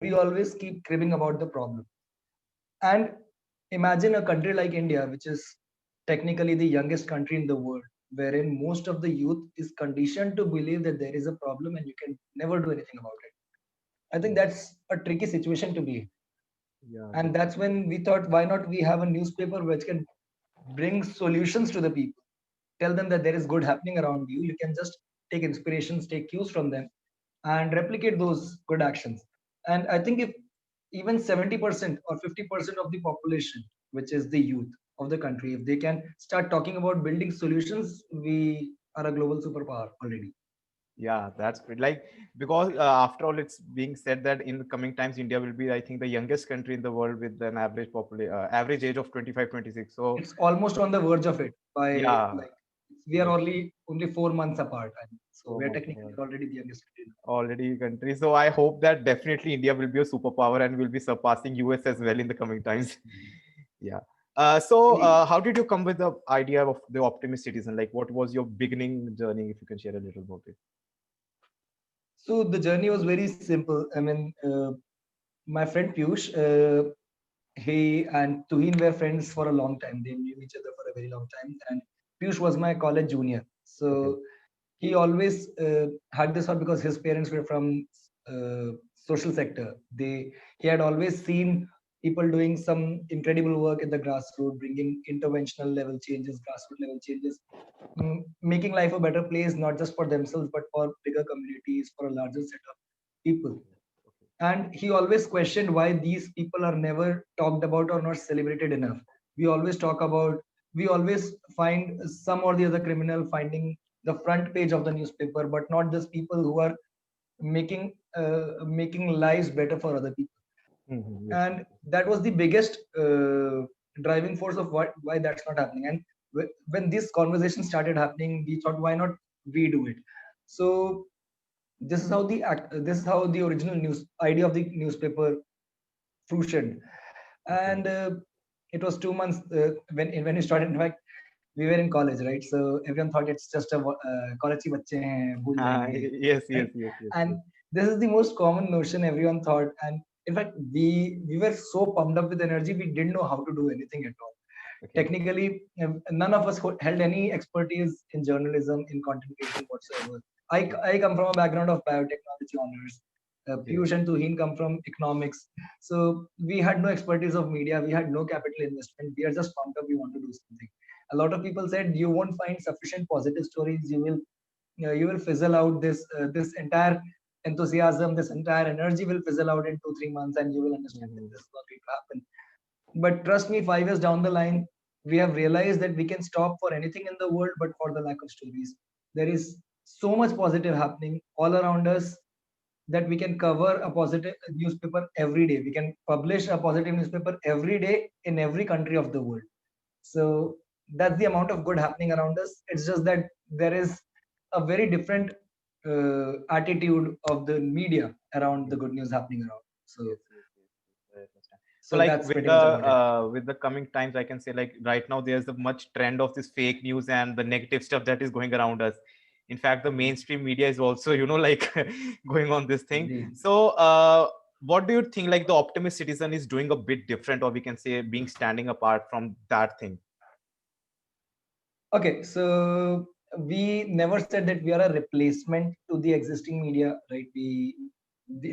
we always keep cribbing about the problem. And imagine a country like India, which is technically the youngest country in the world, wherein most of the youth is conditioned to believe that there is a problem and you can never do anything about it. I think Yes. that's a tricky situation to be in. Yeah, And that's when we thought, why not we have a newspaper which can bring solutions to the people, tell them that there is good happening around you. You can just take inspirations, take cues from them, and replicate those good actions. And I think if even 70% or 50% of the population, which is the youth of the country, if they can start talking about building solutions, we are a global superpower already. yeah, that's great. Like, because after all, it's being said that in the coming times, India will be, I think, the youngest country in the world with an average age of 25, 26. So, It's almost on the verge of it by yeah, like we are yes, only 4 months apart, and so we are 4 months technically more. already the youngest country. Already country. So I hope that definitely India will be a superpower and will be surpassing US as well in the coming times. Yeah. How did you come with the idea of the optimist citizen? Like, what was your beginning journey? If you can share a little about it. So the journey was very simple. I mean, my friend Piyush, he and Tuhin were friends for a long time. They knew each other for a very long time, and Piyush was my college junior. Okay. So he always had this thought because his parents were from social sector. He had always seen people doing some incredible work in the grassroots, bringing interventional level changes, grassroots level changes, making life a better place, not just for themselves but for bigger communities, for a larger set of people. Okay. Okay. And he always questioned why these people are never talked about or not celebrated enough. We always talk about, we always find some or the other criminal finding the front page of the newspaper, but not just people who are making lives better for other people. Yes. And that was the biggest driving force of why that's not happening. And when this conversation started happening, we thought, why not we do it? So this is how the original news idea of the newspaper fruitioned. Okay. And it was 2 months when we started. In fact, we were in college, right? So everyone thought it's just a college ki bacche hain, bhul jayenge, Yes. Yes. right? Yes. Yes. Yes. And this is the most common notion everyone thought. And in fact, we were so pumped up with energy, we didn't know how to do anything at all. Okay. Technically, none of us held any expertise in journalism, in content creation whatsoever. I come from a background of biotechnology honors. Okay. Piyush and Tuhin come from economics. So we had no expertise of media, we had no capital investment, we are just pumped up, we want to do something. A lot of people said you won't find sufficient positive stories, you will fizzle out. This entire enthusiasm, this entire energy will fizzle out in 2 3 months, and you will understand that Mhm. this is not going to happen. But trust me, 5 years down the line, we have realized that we can stop for anything in the world, but for the lack of stories. There is so much positive happening all around us that we can cover a positive newspaper every day. We can publish a positive newspaper every day in every country of the world. So that's the amount of good happening around us. It's just that there is a very different attitude of the media around the good news happening around. So Yes, yes, yes, yes, I understand. So, so like that's pretty much about it. with the coming times, I can say like right now there's a much trend of this fake news and the negative stuff that is going around us. In fact, the mainstream media is also, like going on this thing. Indeed. So, what do you think? Like the optimist citizen is doing a bit different, or we can say being standing apart from that thing. Okay, so we never said that we are a replacement to the existing media, right?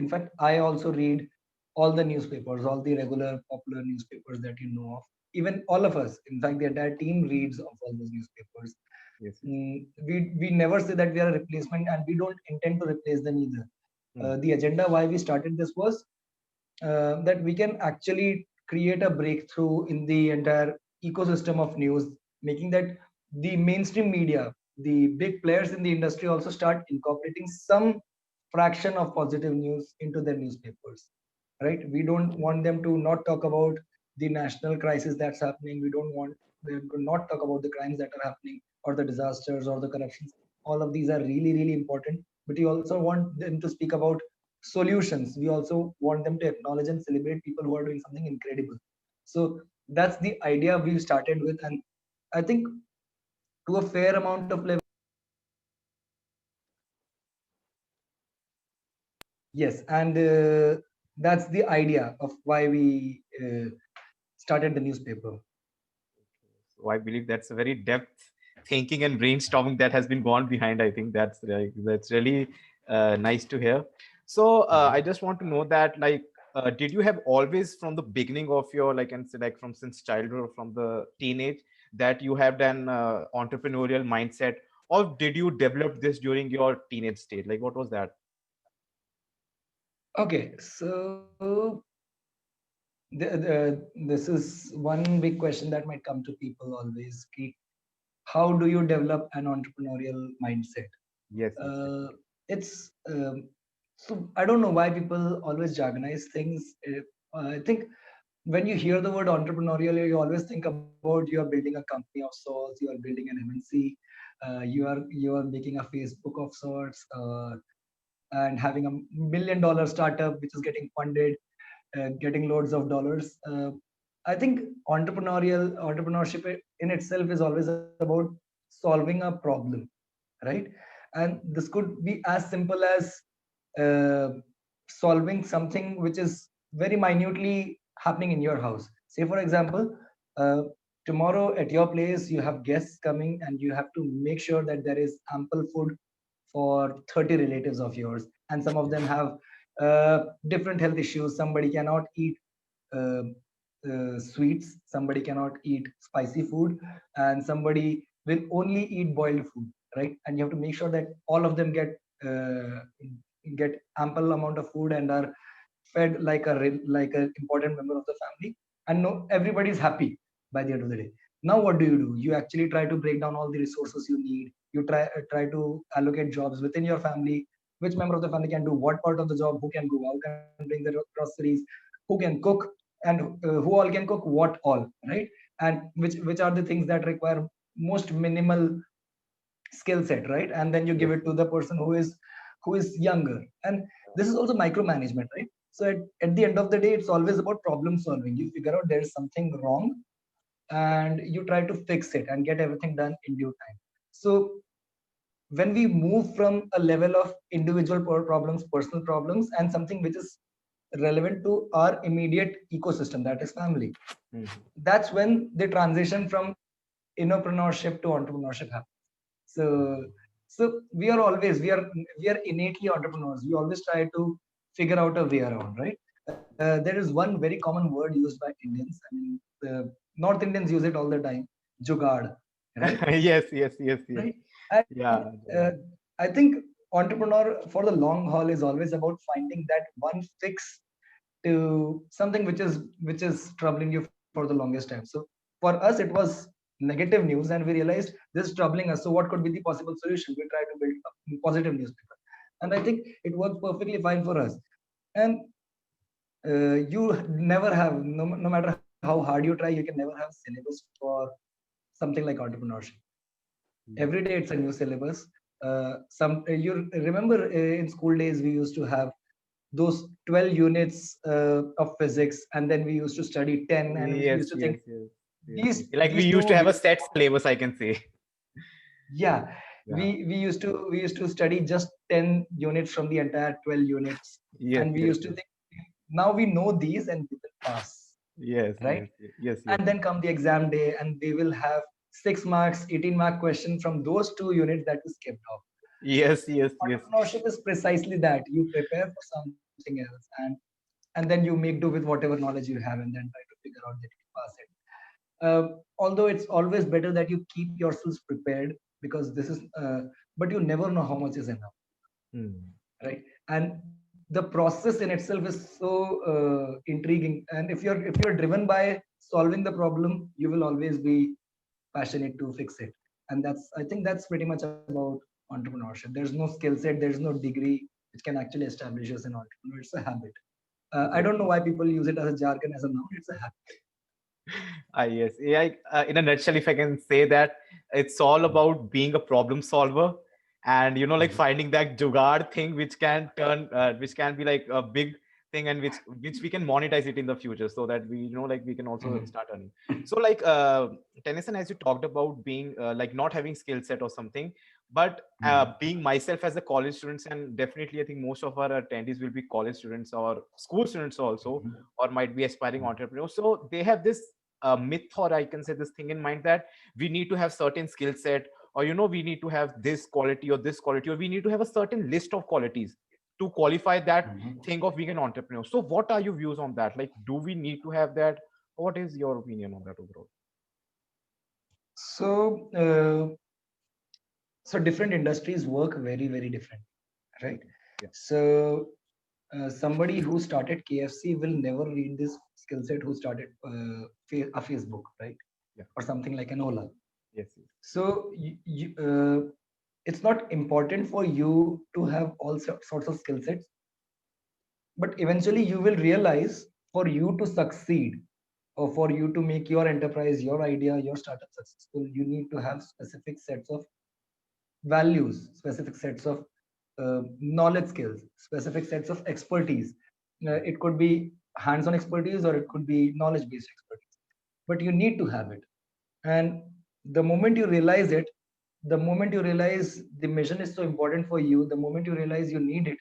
In fact, I also read all the newspapers, all the regular popular newspapers that you know of. Even all of us, in fact, the entire team reads of all those newspapers. Yes, yes. We never say that we are a replacement, and we don't intend to replace them either. Hmm. The agenda why we started this was that we can actually create a breakthrough in the entire ecosystem of news, making that the mainstream media, the big players in the industry, also start incorporating some fraction of positive news into their newspapers. Right? We don't want them to not talk about the national crisis that's happening. We don't want them to not talk about the crimes that are happening, or the disasters, or the corruptions. All of these are really, really important. But you also want them to speak about solutions. We also want them to acknowledge and celebrate people who are doing something incredible. So that's the idea we started with. And I think to a fair amount of level, yes. And that's the idea of why we started the newspaper. So I believe that's a very depth thinking and brainstorming that has been gone behind. I think that's really nice to hear. So I just want to know that, like, did you have always from the beginning of your, like, and say, like, from since childhood or from the teenage, that you have an entrepreneurial mindset, or did you develop this during your teenage stage? Like, what was that? Okay, so this is one big question that might come to people always. How do you develop an entrepreneurial mindset? Yes, yes, uh, it's so I don't know why people always jargonize things. I think when you hear the word entrepreneurial, you always think about you are building a company of sorts, you are building an MNC, you are making a Facebook of sorts, and having $1 million startup which is getting funded, getting loads of dollars. I think entrepreneurship in itself is always about solving a problem, right? And this could be as simple as uh, solving something which is very minutely happening in your house. Say for example, uh, tomorrow at your place you have guests coming and you have to make sure that there is ample food for 30 relatives of yours, and some of yes, them have different health issues. Somebody cannot eat uh, sweets, somebody cannot eat spicy food, and somebody will only eat boiled food, right? And you have to make sure that all of them uh, get ample amount of food and are fed like like an important member of the family, and no, everybody is happy by the end of the day. Now what do? You actually try to break down all the resources you need. You try to allocate jobs within your family. Which member of the family can do what part of the job? Who can go out and bring the groceries? Who can cook? And who all can cook what all, right? And which are the things that require most minimal skill set, right? And then you give yes, it to the person who is younger. And this is also micromanagement, right? So at the end of the day, it's always about problem solving. You figure out there's something wrong and you try to fix it and get everything done in due time. So when we move from a level of individual problems, personal problems, and something which is relevant to our immediate ecosystem, that is family, mhm, that's when the transition from innopreneurship to entrepreneurship happens. So so we are innately entrepreneurs. We always try to figure out a way around, right? There is one very common word used by Indians. I mean, the North Indians use it all the time, jugaad, right? yes, yes, yes, yes, Right. And yeah, I think entrepreneur for the long haul is always about finding that one fix to something which is troubling you for the longest time. So for us it was negative news and we realized this is troubling us, so what could be the possible solution? We try to build a positive newspaper, and I think it works perfectly fine for us. And you never have, no matter how hard you try, you can never have syllabus for something like entrepreneurship. yeah. Every day it's a new syllabus. Some You remember in school days we used to have those 12 units of physics, and then we used to study 10, and we Yes, used to yes, think yes, yes, yes. these Like we these used two to have a we, set syllabus, I can say. yeah, Yeah. we used to study just 10 units from the entire 12 units, Yes, and we yes, used to yes, think now we know these and we will pass, yes, right? yes, yes, yes, And then come the exam day and we will have 6 marks, 18 mark question from those two units that we skipped off. yes, So yes, yes, entrepreneurship is precisely that. You prepare for something else, and then you make do with whatever knowledge you have, and then try to figure out that you pass it. Although it's always better that you keep yourselves prepared, because this is but you never know how much is enough, hmm. right? And the process in itself is so intriguing, and if you're driven by solving the problem, you will always be passionate to fix it. And I think that's pretty much about entrepreneurship. There's no skill set, there's no degree which can actually establish us an entrepreneur. It's a habit. I Yes. don't know why people use it as a jargon, as a noun. It's a habit. Yes. AI, in a nutshell, if I can say that, it's all about being a problem solver, and like Mhm. finding that jugaad thing which can turn, which can be like a big thing, and which we can monetize it in the future, so that we, like, we can also Mhm. start earning. So like, Tennyson, as you talked about being like not having skill set or something, but being myself as a college students, and definitely I think most of our attendees will be college students or school students also, or might be aspiring entrepreneurs. So they have this myth, or I can say this thing in mind, that we need to have certain skill set, or we need to have this quality or this quality, or we need to have a certain list of qualities to qualify that Mhm. thing of being an entrepreneur. So what are your views on that? Like, do we need to have that? What is your opinion on that overall? So, so different industries work very, very different, right? Yeah. So, somebody who started KFC will never read this skill set who started a Facebook, right? Yeah. Or something like an Ola. Yes, yes. So, it's not important for you to have all sorts of skill sets, but eventually you will realize for you to succeed, or for you to make your enterprise, your idea, your startup successful, you need to have specific sets of values, specific sets of knowledge skills, specific sets of expertise. It could be hands-on expertise, or it could be knowledge-based expertise, but you need to have it. And the moment you realize it, the moment you realize the mission is so important for you, the moment you realize you need it,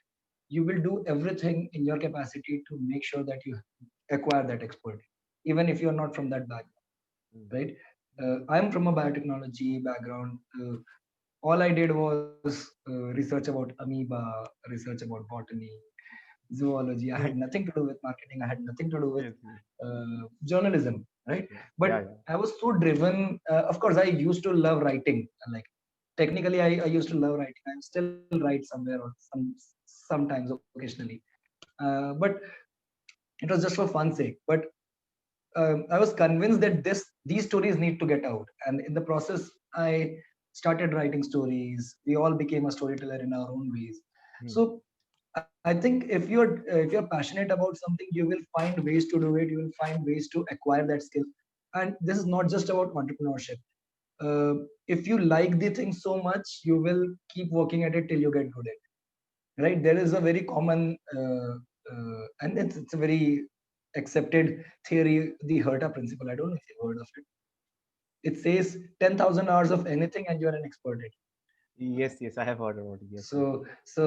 you will do everything in your capacity to make sure that you acquire that expertise, even if you're not from that background, Mm. right? I'm from a biotechnology background. All I did was research about amoeba, research about botany, zoology. I had nothing to do with marketing. I had nothing to do with Yes, yes. journalism, right? Yeah, yeah, But yeah. I was so driven. Of course, I used to love writing. Like technically, I used to love writing. I still write somewhere, or sometimes occasionally. But it was just for fun's sake. But I was convinced that these stories need to get out, and in the process, I started writing stories. We all became a storyteller in our own ways. Mm. So I think if you're passionate about something, you will find ways to do it. You will find ways to acquire that skill. And this is not just about entrepreneurship. If you like the thing so much, you will keep working at it till you get good at it. Right? There is a very common and it's a very accepted theory, the Herta principle. I don't know if you've heard of it. It says 10,000 hours of anything and you're an expert at it. Yes, yes, I have heard about it. Yes, yes.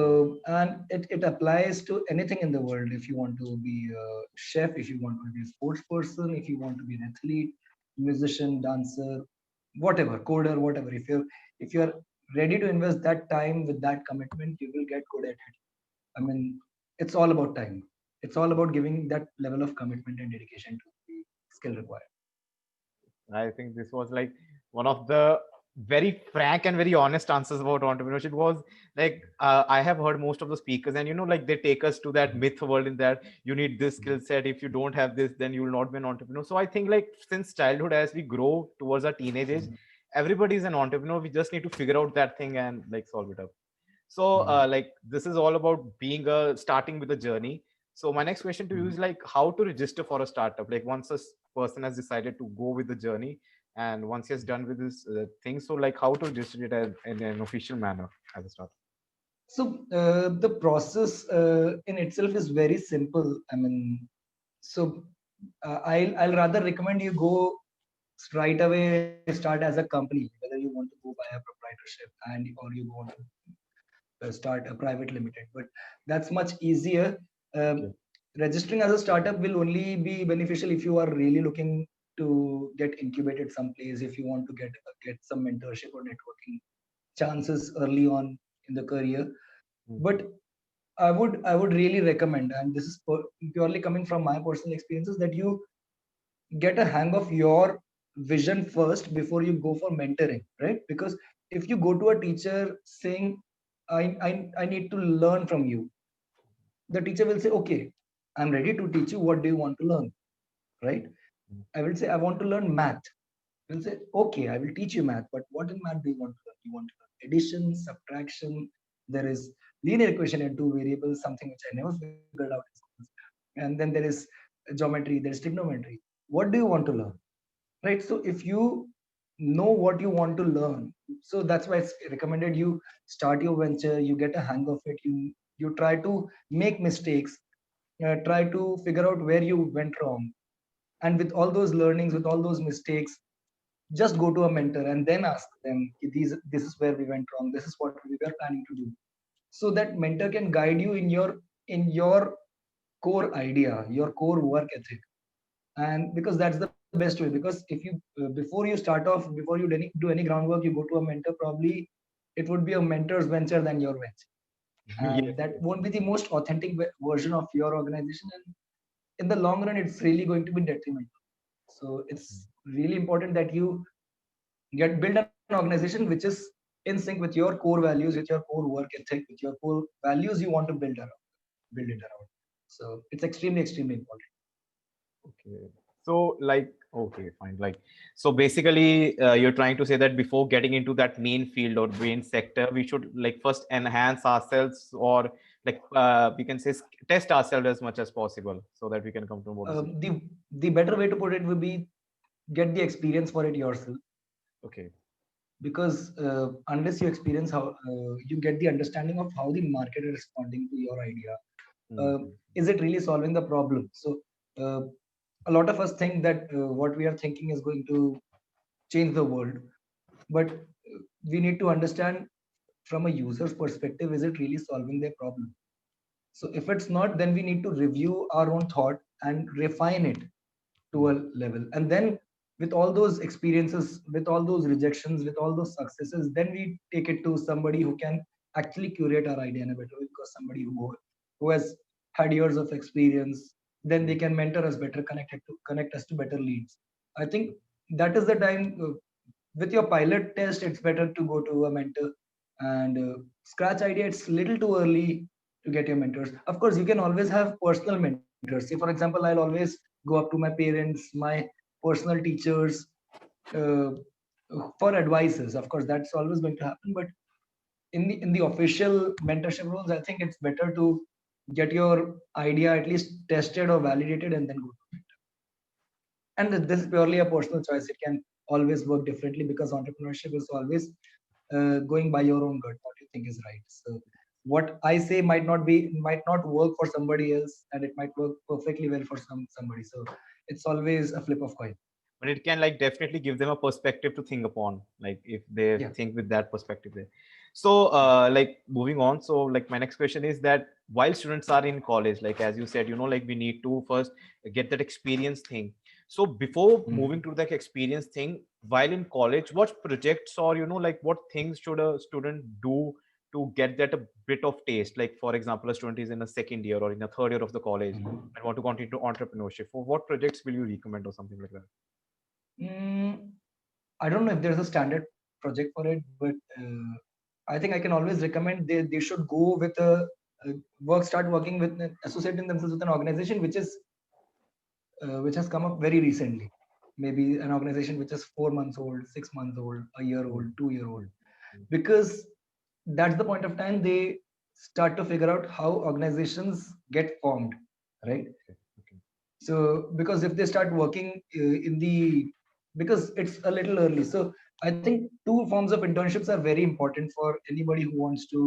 And it applies to anything in the world. If you want to be a chef, if you want to be a sports person, if you want to be an athlete, musician, dancer, whatever, coder, whatever. If you're ready to invest that time with that commitment, you will get good at it. I mean, it's all about time. It's all about giving that level of commitment and dedication to the skill required. I think this was like one of the very frank and very honest answers about entrepreneurship. Was like, I have heard most of the speakers, and like they take us to that myth world, in that you need this skill set. If you don't have this, then you will not be an entrepreneur. So I think, like, since childhood, as we grow towards our teenage age, everybody is an entrepreneur. We just need to figure out that thing and like solve it up. So like, this is all about being a starting with a journey. So my next question to you is like, how to register for a startup? Like, once person has decided to go with the journey, and once he has done with this thing, so like, how to register it as, in an official manner as a startup? So the process in itself is very simple. I mean, so I'll rather recommend you go right away, start as a company, whether you want to go by a proprietorship and or you want to start a private limited. But that's much easier. Okay. Um, Registering as a startup will only be beneficial if you are really looking to get incubated someplace, if you want to get some mentorship or networking chances early on in the career. Mm. But I would really recommend, and this is purely coming from my personal experiences, that you get a hang of your vision first before you go for mentoring, right? Because if you go to a teacher saying, I need to learn from you, the teacher will say, okay, I'm ready to teach you. What do you want to learn, right? Mm. I will say, I want to learn math. He'll say, okay, I will teach you math, but what in math do you want to learn? You want to learn addition, subtraction. There is linear equation in two variables, something which I never figured out in schools. And then there is geometry, there is trigonometry. What do you want to learn? Right? So if you know what you want to learn, so that's why it's recommended you start your venture, you get a hang of it, you try to make mistakes, try to figure out where you went wrong, and with all those learnings, with all those mistakes, just go to a mentor and then ask them, this is where we went wrong, this is what we were planning to do, so that mentor can guide you in your core idea, your core work ethic. And because that's the best way, because if you before you start off, before you do any groundwork, you go to a mentor, probably it would be a mentor's venture than your venture, and Yes, that yes. won't be the most authentic version of your organization, and in the long run it's really going to be detrimental. So it's really important that you build an organization which is in sync with your core values, with your core work ethic, with your core values you want to build it around. So it's extremely important. Okay. So, like, okay, fine. Like, so basically, you're trying to say that before getting into that main field or main sector, we should like first enhance ourselves, or like we can say test ourselves as much as possible so that we can come to more decision. The better way to put it would be get the experience for it yourself, Okay. because unless you experience how you get the understanding of how the market is responding to your idea, uh, Mhm. is it really solving the problem? So uh, a lot of us think that what we are thinking is going to change the world, but we need to understand from a user's perspective, is it really solving their problem? So if it's not, then we need to review our own thought and refine it to a level, and then with all those experiences, with all those rejections, with all those successes, then we take it to somebody who can actually curate our idea in a better way, because somebody who has had years of experience, then they can mentor us better, connect us to better leads. I think that is the time. With your pilot test, it's better to go to a mentor, and scratch idea, it's little too early to get your mentors. Of course, you can always have personal mentors. Say, for example, I'll always go up to my parents, my personal teachers, uh, for advices. Of course, that's always going to happen. But in the official mentorship rules, I think it's better to get your idea at least tested or validated and then go to it. And this is purely a personal choice. It can always work differently, because entrepreneurship is always going by your own gut, what you think is right. So what I say might not work for somebody else, and it might work perfectly well for somebody. So it's always a flip of coin. But it can like definitely give them a perspective to think upon, like if they Yeah. think with that perspective there. So like moving on, so like my next question is that while students are in college, like as you said, like we need to first get that experience thing. So before Mhm. moving to that experience thing, while in college, what projects or like what things should a student do to get that a bit of taste? Like for example, a student is in a second year or in a third year of the college Mhm. and want to continue to entrepreneurship, for what projects will you recommend or something like that? Mm, I don't know if there's a standard project for it, but I think I can always recommend they should go with a start working with, associating themselves with an organization which has come up very recently. Maybe an organization which is 4 months old, 6 months old, a year old, Mm, 2 year old, mm, mm. because that's the point of time they start to figure out how organizations get formed, right? Okay, okay. So because if they start working in the, because it's a little early. So I think two forms of internships are very important for anybody who wants to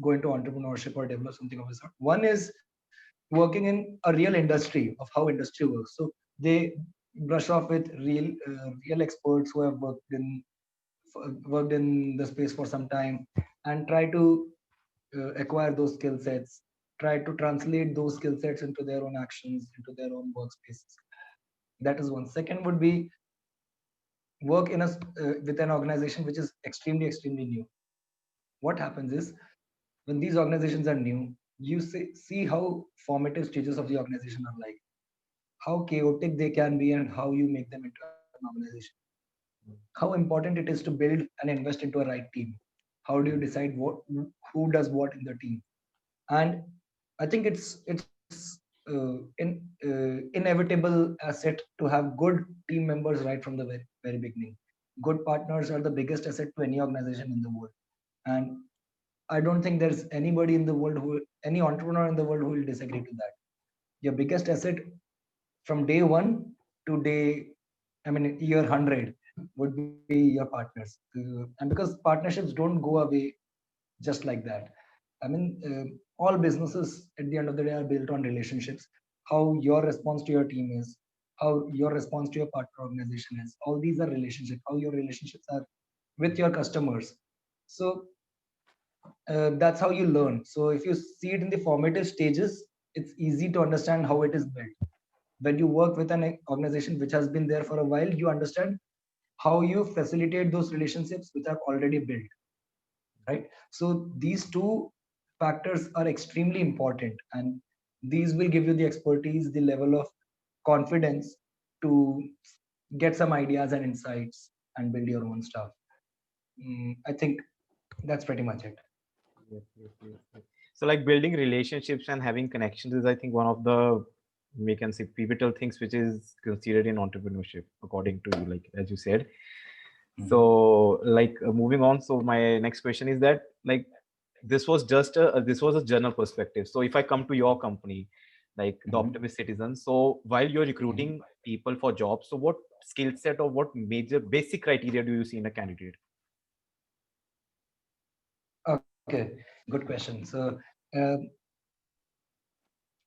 go into entrepreneurship or develop something of the sort. One is working in a real industry, of how industry works. So they brush off with real experts who have worked in the space for some time, and try to acquire those skill sets, try to translate those skill sets into their own actions, into their own workspaces. That is one. Second would be work with an organization which is extremely new. What happens is, when these organizations are new, you see how formative stages of the organization are like, how chaotic they can be, and how you make them into an organization. How important it is to build and invest into a right team. How do you decide who does what in the team? And I think it's inevitable asset to have good team members right from the very beginning. Good partners are the biggest asset to any organization in the world, and I don't think there's anybody in the world any entrepreneur in the world who will disagree to that. Your biggest asset from day one to year 100 would be your partners. And because partnerships don't go away just like that. I mean, all businesses at the end of the day are built on relationships. How your response to your team is, how your response to your partner organization is. All these are relationships. How your relationships are with your customers. So that's how you learn. So if you see it in the formative stages, it's easy to understand how it is built. When you work with an organization which has been there for a while, you understand how you facilitate those relationships which are already built, right? So these two factors are extremely important, and these will give you the expertise, the level of confidence to get some ideas and insights and build your own stuff. I think that's pretty much it. Yes, yes, yes, yes. So like building relationships and having connections is, I think, one of the, we can say, pivotal things which is considered in entrepreneurship, according to you, like as you said. Mhm. So like moving on. So my next question is that, like, this was just this was a general perspective. So if I come to your company, like the Mhm. Optimist Citizen, so while you're Mhm. recruiting people for jobs, so what skill set or what major basic criteria do you see in a candidate? Okay, good question. So uh,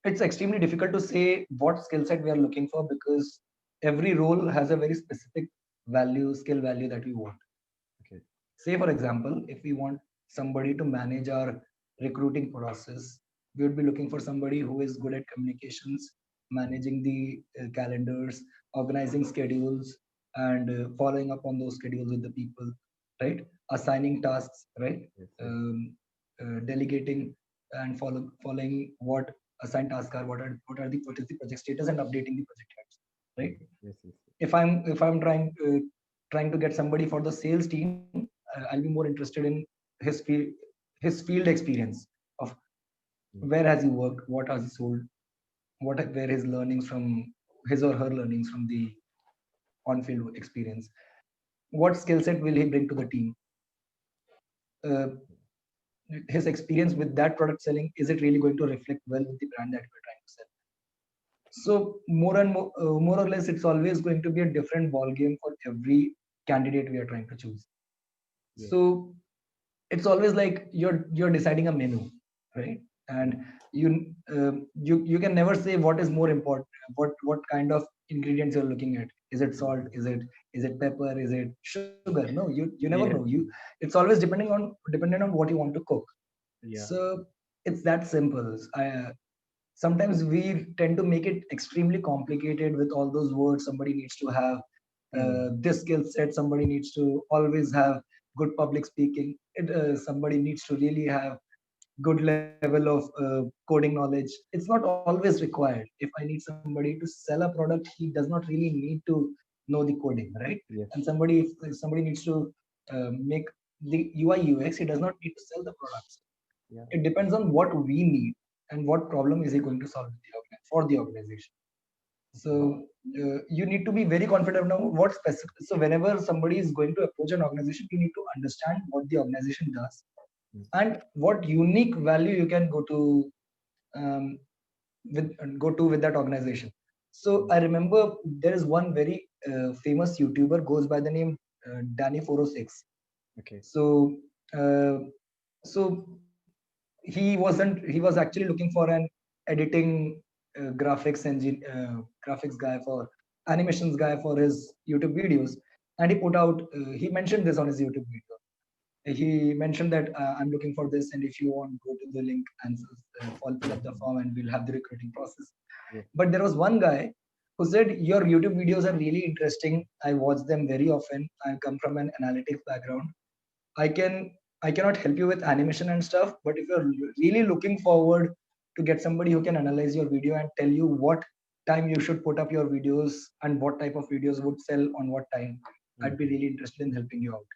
it's extremely difficult to say what skill set we are looking for, because every role has a very specific value, skill value that we want. Okay. Say, for example, if we want somebody to manage our recruiting process, we would be looking for somebody who is good at communications, managing the calendars, organizing schedules, and following up on those schedules with the people, right? Assigning tasks, right? Yes, yes, Delegating and following what assigned tasks are, what is the project status, and updating the project heads, right? yes, yes, yes. If I'm trying to get somebody for the sales team, I'll be more interested in his field his field experience of Mm. where has he worked, what has he sold, where his learnings from, his or her learnings from the on-field experience, what skill set will he bring to the team, uh, his experience with that product selling, is it really going to reflect well with the brand that we're trying to sell? So more or less, it's always going to be a different ball game for every candidate we are trying to choose. Yes. So it's always like you're deciding a menu, right? Mm. And you can never say what is more important, what kind of ingredients you're looking at. Is it salt? Is it pepper? Is it sugar? No, you never know. Yes. It's always dependent on what you want to cook. Yeah. So it's that simple. Sometimes we tend to make it extremely complicated with all those words. Somebody needs to have Mm. this skill set, somebody needs to always have good public speaking, somebody needs to really have good level of coding knowledge. It's not always required. If I need somebody to sell a product, he does not really need to know the coding, right? Yes. And if somebody needs to make the UI UX, he does not need to sell the products. Yeah. It depends on what we need and what problem is he going to solve for the organization. So you need to be very confident now what specific. So whenever somebody is going to approach an organization, you need to understand what the organization does Mm. and what unique value you can um, go to with that organization. So Mm. I remember there is one very famous YouTuber goes by the name Danny 406. Okay. So uh, so he was actually looking for an editing graphics guy for animations guy for his YouTube videos, and he mentioned this on his YouTube video. He mentioned that I'm looking for this, and if you want, go to the link and fill up the form, and we'll have the recruiting process. Yes. But there was one guy who said, your YouTube videos are really interesting. I watch them very often. I come from an analytics background. I can I cannot help you with animation and stuff, but if you're really looking forward to get somebody who can analyze your video and tell you what time you should put up your videos and what type of videos would sell on what time, I'd Mm. be really interested in helping you out.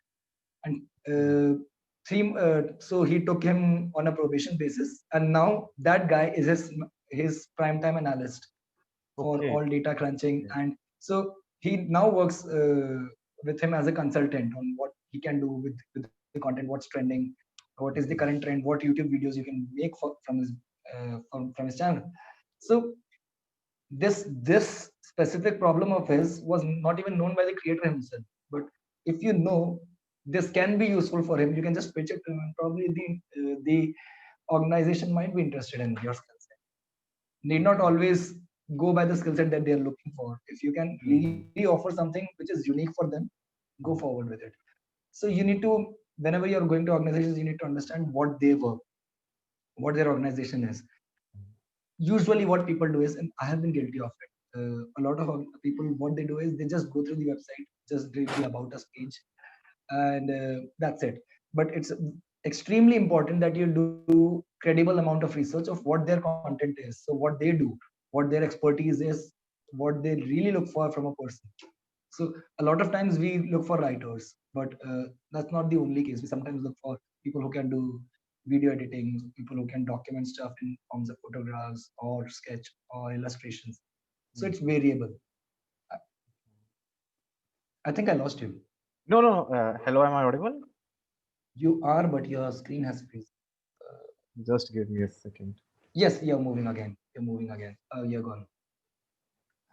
And Mm. so he took him on a probation basis, and now that guy is his prime time analyst for Okay. all data crunching. Yeah. And so he now works with him as a consultant on what he can do with the content, what's trending, what is the current trend, what YouTube videos you can make from his channel. So this specific problem of his was not even known by the creator himself. But if you know this can be useful for him, you can just pitch it to him. Probably the organization might be interested in your skill set. Need not always go by the skill set that they are looking for. If you can really offer something which is unique for them, go forward with it. So you need to, whenever you're going to organizations, you need to understand what they work, what their organization is. Usually what people do is, and I have been guilty of it, a lot of people, what they do is they just go through the website, just read the about us page, and that's it. But it's extremely important that you do credible amount of research of what their content is, so what they do, what their expertise is, what they really look for from a person. So a lot of times we look for writers, but that's not the only case. We sometimes look for people who can do video editing, people who can document stuff in forms of photographs or sketch or illustrations. So it's variable. I I think I lost you. No, no. Hello, am I audible? You are, but your screen has freeze. Uh, Just give me a second. yes, you're moving again. You're moving again. Oh, you're gone.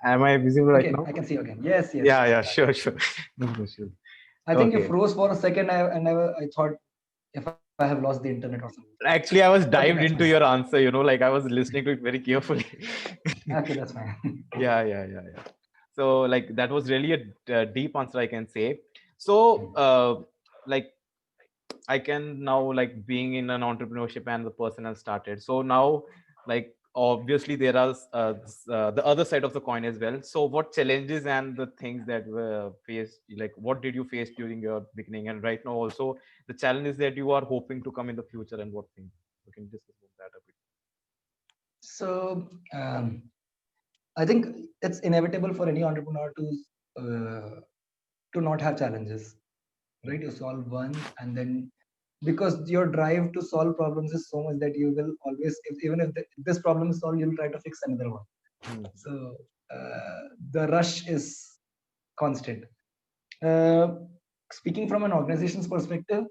Am I visible right Okay, now? I can see you again. Yes, yes, Yeah, you're yeah, back. sure, sure. No, no, sure. I think you Okay. froze for a second, I thought if I have lost the internet or something. Actually, I was Okay, that's dived fine. into your answer, like I was listening to it very carefully. Okay, that's fine. Yeah, yeah, yeah, yeah. So, like, that was really a deep answer, I can say. So, like, I can now, like, being in an entrepreneurship and the person has started. So now, like, obviously there are the other side of the coin as well. So what challenges and the things that were faced, like what did you face during your beginning, and right now also the challenges that you are hoping to come in the future, and what things we can discuss about that a bit. So I think it's inevitable for any entrepreneur uh, to not have challenges, right? You solve one, and then because your drive to solve problems is so much that you will always, even if this problem is solved, you'll try to fix another one. Mhm. So the rush is constant. Uh, Speaking from an organization's perspective,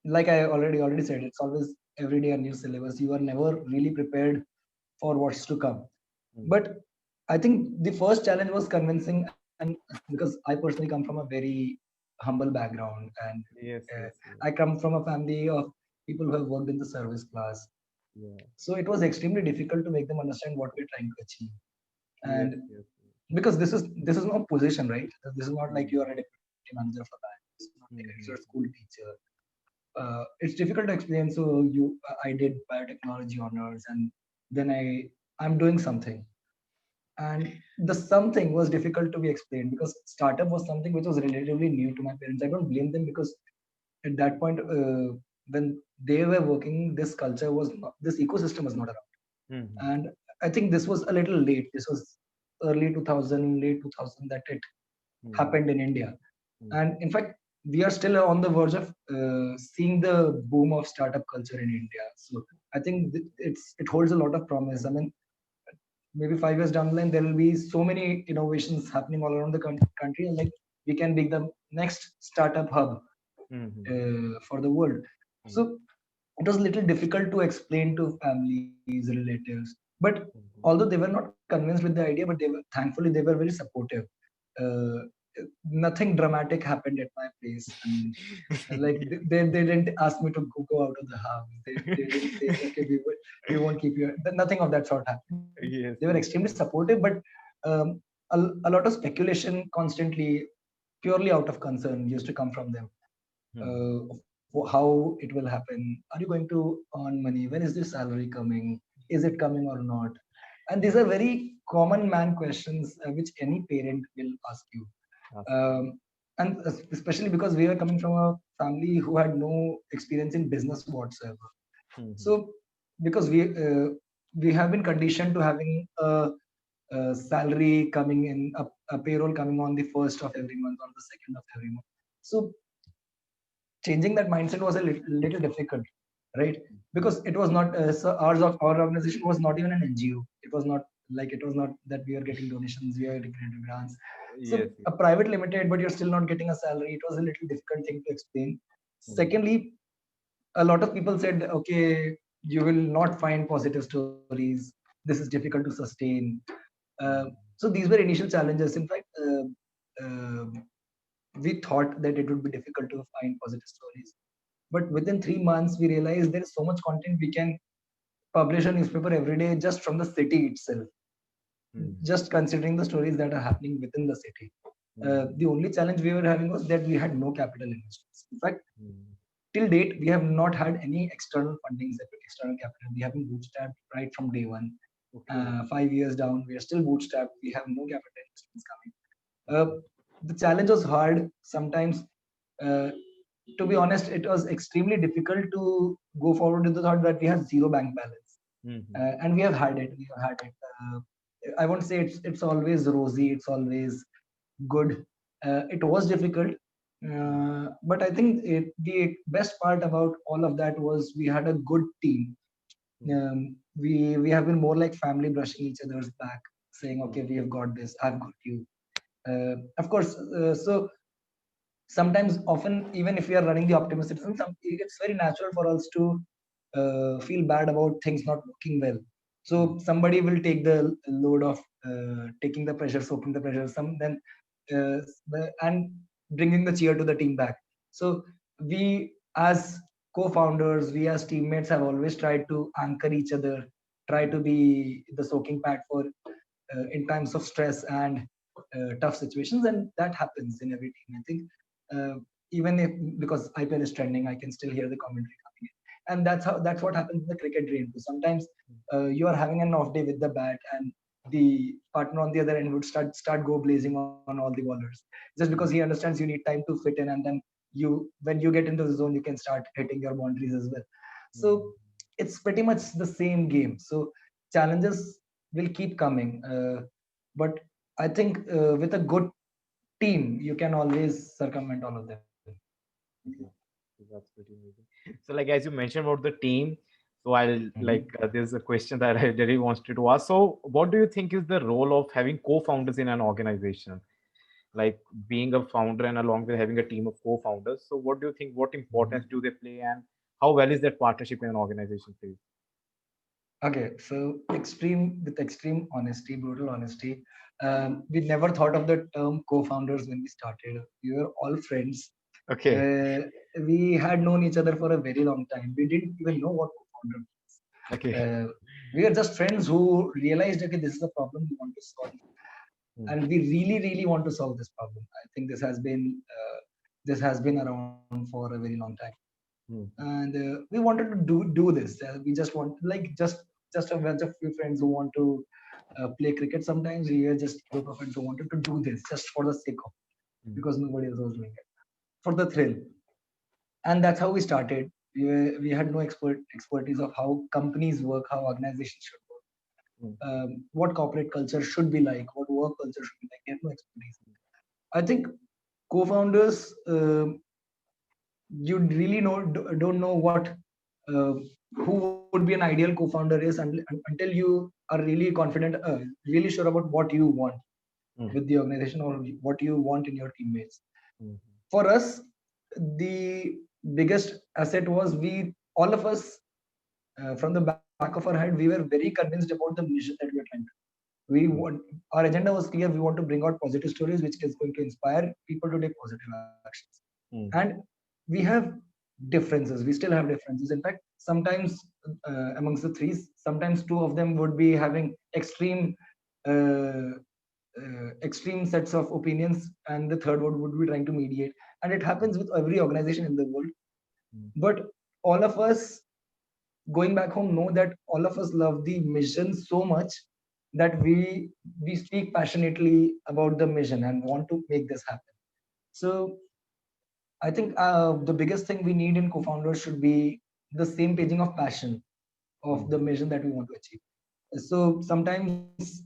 like I already said, it's always every day a new syllabus. You are never really prepared for what's to come. Mhm. But I think the first challenge was convincing, and because I personally come from a very humble background, and Yes, uh, yes, yes, I come from a family of people who have worked in the service class. yeah, So it was extremely difficult to make them understand what we're trying to achieve. yes, And yes, yes. because this is no position, right? This is not like you Mhm. are a deputy manager for that. It's not like you're a Mhm. school teacher. It's difficult to explain. So I did biotechnology honors, and then I'm doing something, and the something was difficult to be explained because startup was something which was relatively new to my parents. I don't blame them because at that point, when they were working, this culture was not, this ecosystem was not around, Mhm. and I think this was a little late. This was early 2000, late 2000 that it Mhm. happened in India. Mhm. And in fact, we are still on the verge of seeing the boom of startup culture in India. So I think it holds a lot of promise. I mean, maybe 5 years down the line, there will be so many innovations happening all around the country, and like we can be the next startup hub Mhm. for the world. Mhm. So it was a little difficult to explain to families, relatives, but although Mhm. they were not convinced with the idea, but thankfully they were very supportive. Uh, Nothing dramatic happened at my place. I mean, like they didn't ask me to go out of the house. They didn't say, okay, we won't keep you. Nothing of that sort happened. They Yes, were yes, extremely supportive, but um, a lot of speculation constantly, purely out of concern, used to come from them. mhm. How it will happen? Are you going to earn money? When is this salary coming? Is it coming or not? And these are very common man questions which any parent will ask you. Asking. Um, and especially because we are coming from a family who had no experience in business whatsoever. Mhm. So because we have been conditioned to having a salary coming in, a payroll coming on the first of every month or the second of every month. So changing that mindset was a little difficult, right? Because it was not so our organization was not even an NGO. It was not like, it was not that we are getting donations, we are getting grants. So Yes, yes. a private limited, but you're still not getting a salary. It was a little difficult thing to explain. Mhm. Secondly, a lot of people said, okay, you will not find positive stories. This is difficult to sustain. Uh, Mhm. so these were initial challenges. In fact, uh, we thought that it would be difficult to find positive stories. But within 3 months, we realized there is so much content we can publish a newspaper every day just from the city itself, just considering the stories that are happening within the city. The only challenge we were having was that we had no capital investments. In fact, till date, we have not had any external fundings, external capital. We have been bootstrapped right from day one. 5 years down, we are still bootstrapped. We have no capital investments coming. The challenge was hard sometimes. Uh, to be honest, it was extremely difficult to go forward with the thought that we have zero bank balance, and we have had it. We have had it. I won't say it's always rosy. It's always good. It was difficult, but I think the best part about all of that was we had a good team. We have been more like family, brushing each other's back, saying, "Okay, we have got this. I've got you." Of course, so sometimes, often, even if we are running the Optimist Citizen, it's very natural for us to feel bad about things not working well. So somebody will take the load of taking the pressure, soaking the pressure, and bringing the cheer to the team back. So we, as co-founders, we as teammates, have always tried to anchor each other, try to be the soaking pad for in times of stress and tough situations, and that happens in every team. I think even if, because IPL is trending, I can still hear the commentary coming in, and that's what happens in the cricket dream too. Sometimes you are having an off day with the bat, and the partner on the other end would start go blazing on all the bowlers, just because he understands you need time to fit in, and then when you get into the zone, you can start hitting your boundaries as well. So it's pretty much the same game. So challenges will keep coming, but I think with a good team, you can always circumvent all of them. Okay. That's pretty amazing. So, like as you mentioned about the team, so I'll there's a question that I really wanted to ask. So, what do you think is the role of having co-founders in an organization? Like being a founder and along with having a team of co-founders. So, what do you think? What importance do they play, and how well is that partnership in an organization plays? Okay, so with extreme honesty, brutal honesty. We never thought of the term co-founders when we started. We were all friends. Okay. We had known each other for a very long time. We didn't even know what co-founder was. Okay. We were just friends who realized, okay, this is a problem we want to solve, and we really, really want to solve this problem. I think this has been around for a very long time, and we wanted to do this. We just want, like, just a bunch of few friends who want to play cricket. Sometimes we are just a group of friends who wanted to do this just for the sake of it, because nobody else was doing it, for the thrill. And that's how we started. We had no expertise of how companies work, how organizations should work, what corporate culture should be like, what work culture should be like. We have no expertise. I think co-founders, you really don't know what who would be an ideal co-founder is until you are really confident, really sure about what you want with the organization, or what you want in your teammates. For us, the biggest asset was, we all of us, from the back of our head, we were very convinced about the mission that we are trying to. Our agenda was clear. We want to bring out positive stories, which is going to inspire people to take positive actions. And we have differences. We still have differences. In fact, sometimes amongst the three, sometimes two of them would be having extreme sets of opinions, and the third one would be trying to mediate. And it happens with every organization in the world. But all of us, going back home, know that all of us love the mission so much that we speak passionately about the mission and want to make this happen. So I think the biggest thing we need in co-founders should be the same paging of passion of the mission that we want to achieve. So sometimes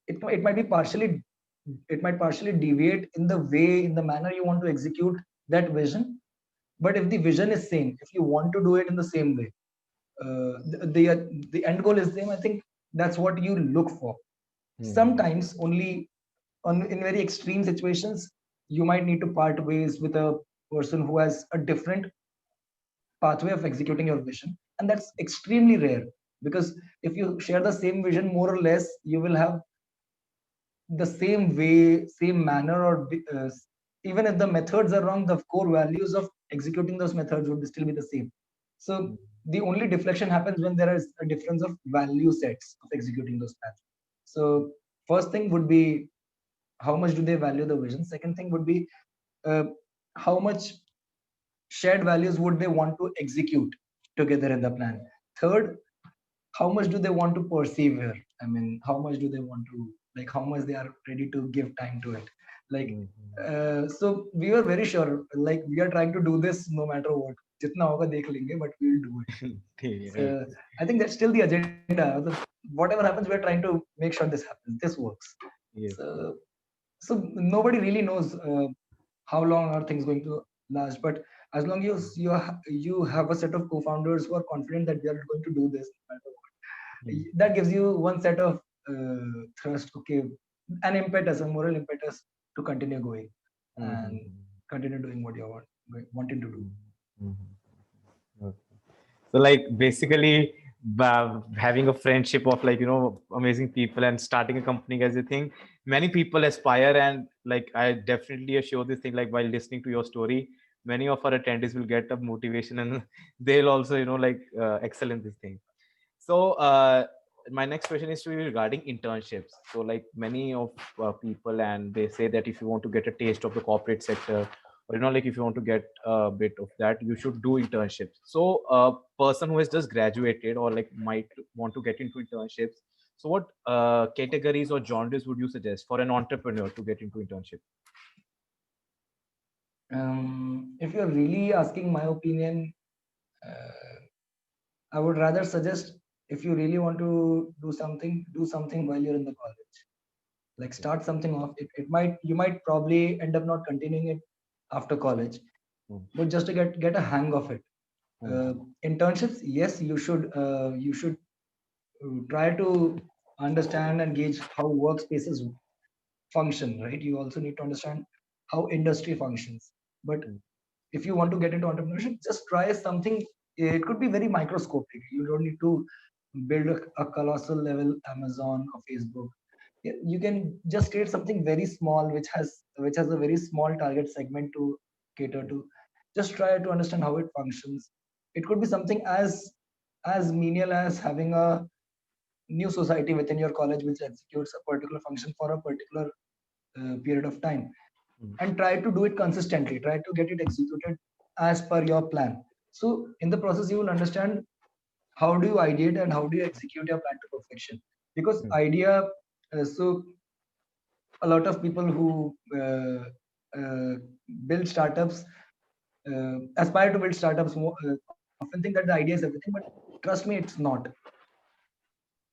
it might partially deviate in the way, in the manner you want to execute that vision. But if the vision is same, if you want to do it in the same way, the end goal is same, I think that's what you look for. Sometimes only in very extreme situations, you might need to part ways with a person who has a different pathway of executing your vision, and that's extremely rare, because if you share the same vision, more or less, you will have the same way, same manner, or even if the methods are wrong, the core values of executing those methods would still be the same. So the only deflection happens when there is a difference of value sets of executing those plans. So first thing would be how much do they value the vision. Second thing would be uh, how much shared values would they want to execute together in the plan. Third, how much do they want to persevere? I mean, how much do they want to, like, how much they are ready to give time to it, like. So we were very sure, like, we are trying to do this no matter what, jitna hoga dekh lenge, but we will do it. So Right. I think that's still the agenda. Whatever happens, we are trying to make sure this happens, this works. Yes. So so nobody really knows how long are things going to last, but as long as you have a set of co-founders who are confident that they are going to do this no matter what, that gives you one set of thrust, okay, an impetus, a moral impetus to continue going and continue doing what you want wanting to do. Okay. So like basically having a friendship of like amazing people and starting a company as a thing, many people aspire, and like I definitely assure this thing, like while listening to your story, many of our attendees will get a motivation and they'll also like excel in this thing. So my next question is to you regarding internships. So like many of people, and they say that if you want to get a taste of the corporate sector, or like if you want to get a bit of that, you should do internships. So a person who has just graduated or like might want to get into internships, so what categories or genres would you suggest for an entrepreneur to get into internship? If you're really asking my opinion, uh, I would rather suggest, if you really want to do something while you're in the college. Like, start something off. It might, you might probably end up not continuing it after college, but just to get a hang of it. Uh, Internships, yes, you should try to understand and gauge how workspaces function, right? You also need to understand how industry functions. But if you want to get into entrepreneurship, just try something. It could be very microscopic. You don't need to build a colossal level Amazon or Facebook. You can just create something very small, which has a very small target segment to cater to. Just try to understand how it functions. It could be something as menial as having a new society within your college which executes a particular function for a particular period of time, and try to do it consistently, try to get it executed as per your plan. So in the process you will understand how do you ideate and how do you execute your plan to perfection. Because idea, so a lot of people who uh, build startups, aspire to build startups, often think that the idea is everything, but trust me, it's not.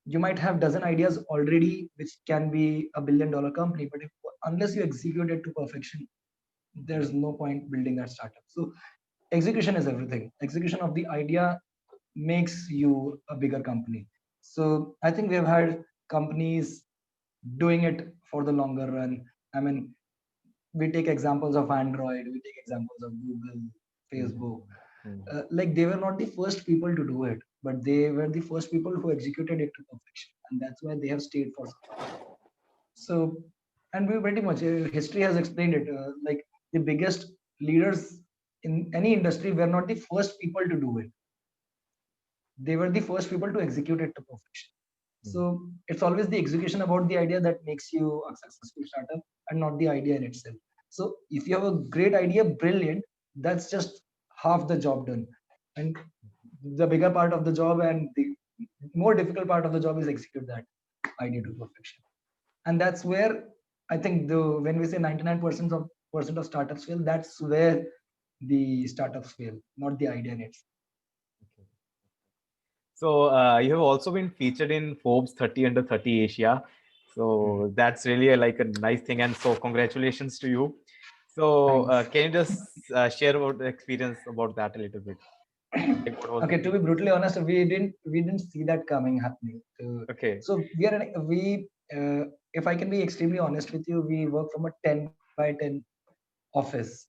You might have dozen ideas already which can be $1 billion company, but unless you execute it to perfection, there's no point building that startup. So execution is everything. Execution of the idea makes you a bigger company. So I think we have had companies doing it for the longer run. I mean, we take examples of Android, we take examples of Google, Facebook. Like, they were not the first people to do it, but they were the first people who executed it to perfection, and that's why they have stayed for so long. So, and we pretty much, history has explained it. Like, the biggest leaders in any industry were not the first people to do it; they were the first people to execute it to perfection. So it's always the execution about the idea that makes you a successful startup, and not the idea in itself. So if you have a great idea, brilliant, that's just half the job done. And the bigger part of the job and the more difficult part of the job is execute that idea to perfection. And that's where I think, the when we say 99% of startups fail, that's where the startups fail, not the idea in itself. So you have also been featured in Forbes 30 under 30 Asia. So that's really like a nice thing, and so congratulations to you. So Thanks. can you just share about the experience about that a little bit? Like what was the Okay, to be feeling? brutally honest, we didn't see that coming happening. Okay. So we are we if I can be extremely honest with you, we work from a 10 by 10 office.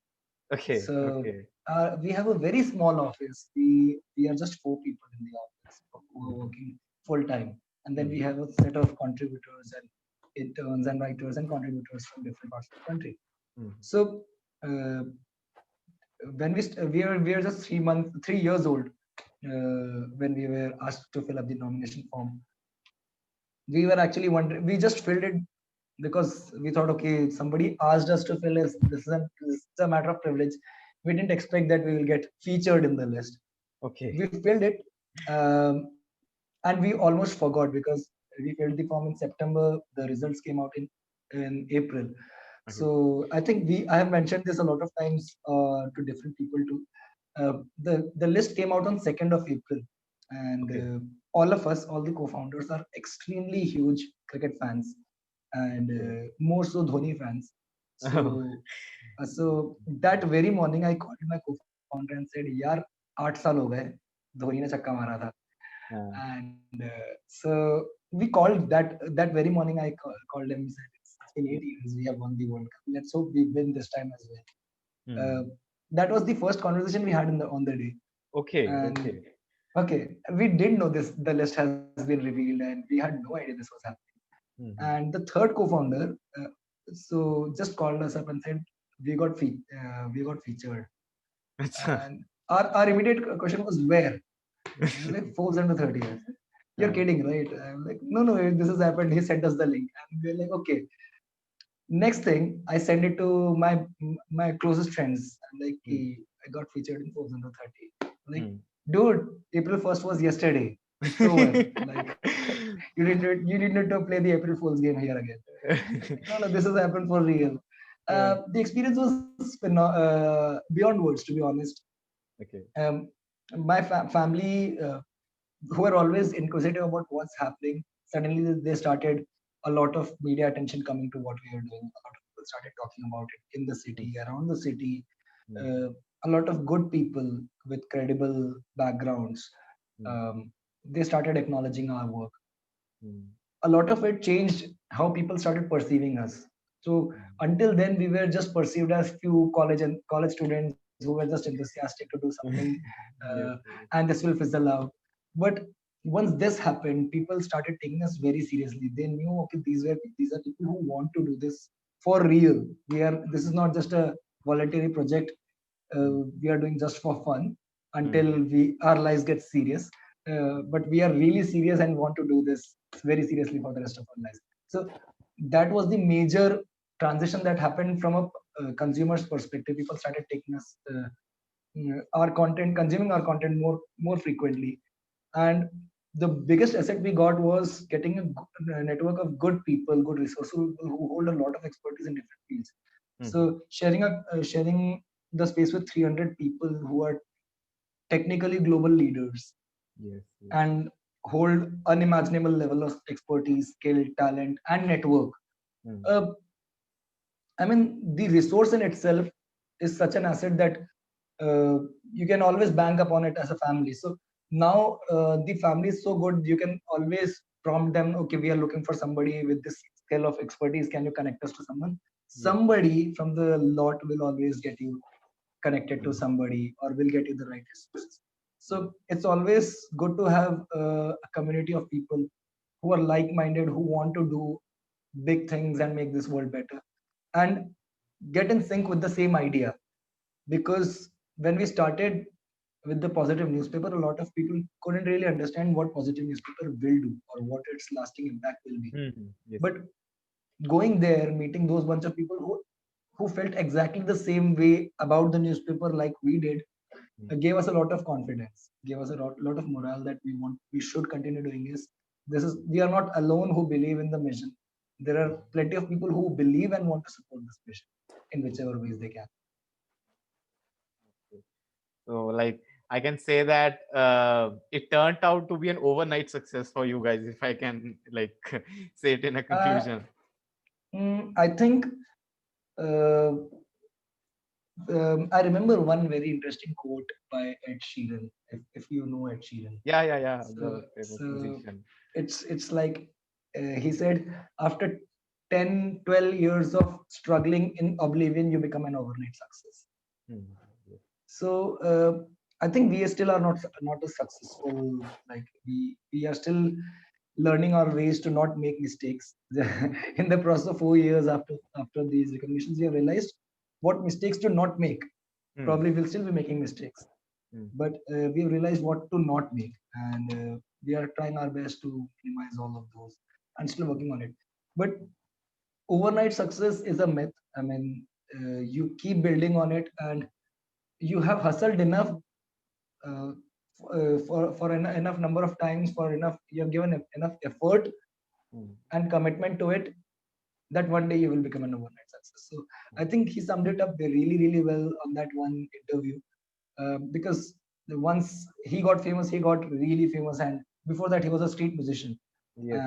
Okay. So Okay. we have a very small office. We are just 4 people in the office who are Mhm. working full time, and then we Mhm. have a set of contributors and interns and writers and contributors from different parts of the country. Mhm. So uh, when we are just 3 years old when we were asked to fill up the nomination form. We were actually wondering. We just filled it because we thought, okay, somebody asked us to fill this. This is a matter of privilege. We didn't expect that we will get featured in the list. Okay. We filled it, and we almost forgot because we filled the form in September. The results came out in April. Okay. So I think I have mentioned this a lot of times to different people too. The list came out on 2nd of April, and Okay. all of us, all the co-founders, are extremely huge cricket fans, and Okay. more so Dhoni fans. Oh. So that very morning, I called my co-founder and said, "यार 8 साल हो गए धोनी ने छक्का मारा था." Uh, And so we called that very morning. Called him. Said, "It's been 8 years. We have won the World Cup. Let's hope we win this time as well." Uh, hmm. that was the first conversation we had on the day. Okay. And Okay. okay, we did know this. The list has been revealed, and we had no idea this was happening. Hmm. And the third co-founder, so just called us up and said, we got featured." Acha. And our immediate question was, where? Like, Forbes under 30 years. You're Uh, kidding, right? I'm like, no, no, this has happened. He sent us the link, and we're like, okay. Next thing, I send it to my closest friends. I'm like, hmm. "Hey, I got featured in Forbes under 30." Like, Hmm. dude, April 1st was yesterday. It's over. Like, you didn't need to play the April Fool's game here again. Like, no, no, this has happened for real. Uh, The experience was beyond words, to be honest. okay. Um, my family, who are always inquisitive about what's happening, suddenly they started a lot of media attention coming to what we are doing. A lot of people started talking about it in the Hmm. city, around the city. Hmm. Uh, a lot of good people with credible backgrounds, Hmm. um, they started acknowledging our work. Hmm. A lot of it changed how people started perceiving us. So until then, we were just perceived as few college students who were just enthusiastic to do something, uh, Yes. and this will fizzle out. But once this happened, people started taking us very seriously. They knew, okay, these are people who want to do this for real. This is not just a voluntary project. Hmm. We are doing just for fun until Hmm. we our lives get serious. But we are really serious and want to do this very seriously for the rest of our lives. So that was the major transition that happened from a consumer's perspective. People started taking us our content, consuming our content more frequently, and the biggest asset we got was getting a network of good people, good resources who hold a lot of expertise in different fields. Hmm. So sharing the space with 300 people who are technically global leaders Yes. Yes. and hold unimaginable level of expertise, skill, talent, and network. Hmm. Uh, I mean, the resource in itself is such an asset that you can always bank upon it as a family. So now the family is so good, you can always prompt them. Okay, we are looking for somebody with this skill of expertise. Can you connect us to someone? Yes. Somebody from the lot will always get you connected to Hmm. somebody or will get you the right resources. Hmm. So it's always good to have a community of people who are like-minded, who want to do big things and make this world better, and get in sync with the same idea. Because when we started with the positive newspaper, a lot of people couldn't really understand what positive newspaper will do or what its lasting impact will be. Hmm. Yes. But going there, meeting those bunch of people who felt exactly the same way about the newspaper like we did, Hmm. gave us a lot of confidence, gave us a lot of morale that we should continue doing this. We are not alone who believe in the mission. There are plenty of people who believe and want to support this mission in whichever ways they can. So, like, I can say that it turned out to be an overnight success for you guys, if I can like say it in a uh, conclusion. I think uh, I remember one very interesting quote by Ed Sheeran, if you know Ed Sheeran. Yeah, yeah, yeah. So, The famous so musician. it's like he said, after 10, 12 years of struggling in oblivion, you become an overnight success. Hmm. Yes. So I think we still are not as successful. Like we are still learning our ways to not make mistakes. In the process of 4 years after these recognitions, we have realized what mistakes to not make. Probably we'll still be making mistakes, but we realized what to not make, and we are trying our best to minimize all of those and still working on it. But overnight success is a myth. I mean, you keep building on it, and you have hustled enough uh, for enough number of times, for enough you have given enough effort and commitment to it, that one day you will become an overnight success. So I think he summed it up really, really well on that one interview, because once he got famous, he got really famous, and before that he was a street musician, Yes,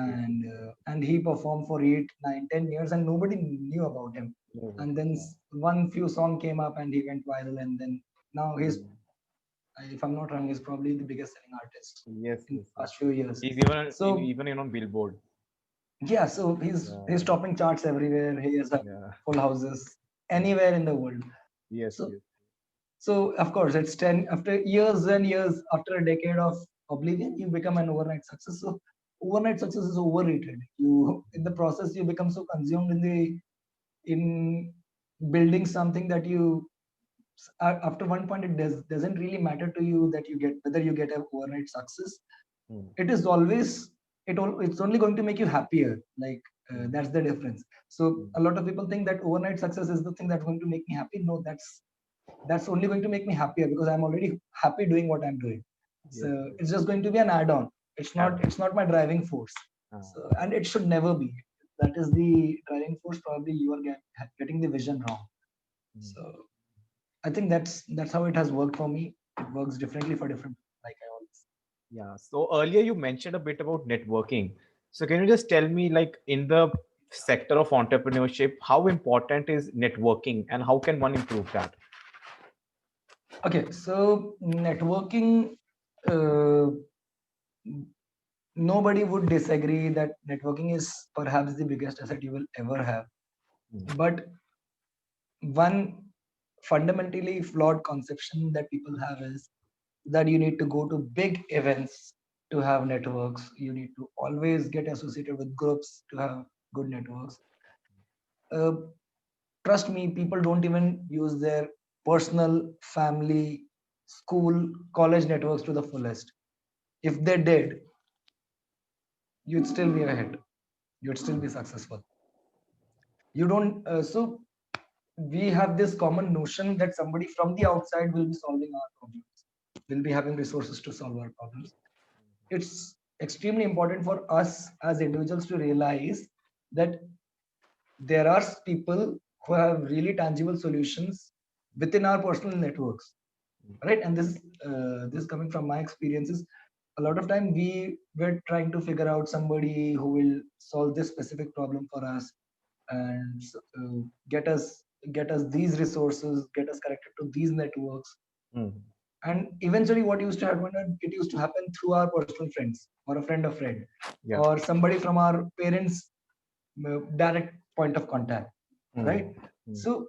yes. and he performed for 8, 9, 10 years, and nobody knew about him. And then one few song came up, and he went viral, and then now he's, if I'm not wrong, he's probably the biggest selling artist Yes, in yes, the yes. past few years. He's even So even on Billboard. yeah, so he's topping charts everywhere. He has Yeah. full houses anywhere in the world. Yes, So yes. so of course it's 10 after years and years, after a decade of oblivion, you become an overnight success. So overnight success is overrated. You in the process you become so consumed in building something that you after one point it doesn't really matter to you that you get whether you get an overnight success. It is always it's only going to make you happier, like that's the difference. So a lot of people think that overnight success is the thing that's going to make me happy. No, that's only going to make me happier because I'm already happy doing what I'm doing. So Yes, it's just going to be an add-on. add-on. It's not my driving force. So, and it should never be. That is the driving force. Probably you are getting the vision wrong. So I think that's how it has worked for me. It works differently for different people, like I always. Yeah. So earlier you mentioned a bit about networking. So can you just tell me, like, in the sector of entrepreneurship, how important is networking and how can one improve that? Okay, so networking, uh, nobody would disagree that networking is perhaps the biggest asset you will ever have. But one fundamentally flawed conception that people have is that you need to go to big events to have networks. You need to always get associated with groups to have good networks. Uh, Trust me, people don't even use their personal, family, school, college networks to the fullest. If they did, you'd still be ahead. You'd still be successful. You don't. So we have this common notion that somebody from the outside will be solving our problems, will be having resources to solve our problems. It's extremely important for us as individuals to realize that there are people who have really tangible solutions within our personal networks, right? And this coming from my experiences, a lot of time we were trying to figure out somebody who will solve this specific problem for us and get us these resources, get us connected to these networks. And eventually what used to happen, it used to happen through our personal friends or a friend of friend Yeah. or somebody from our parents direct point of contact, right? So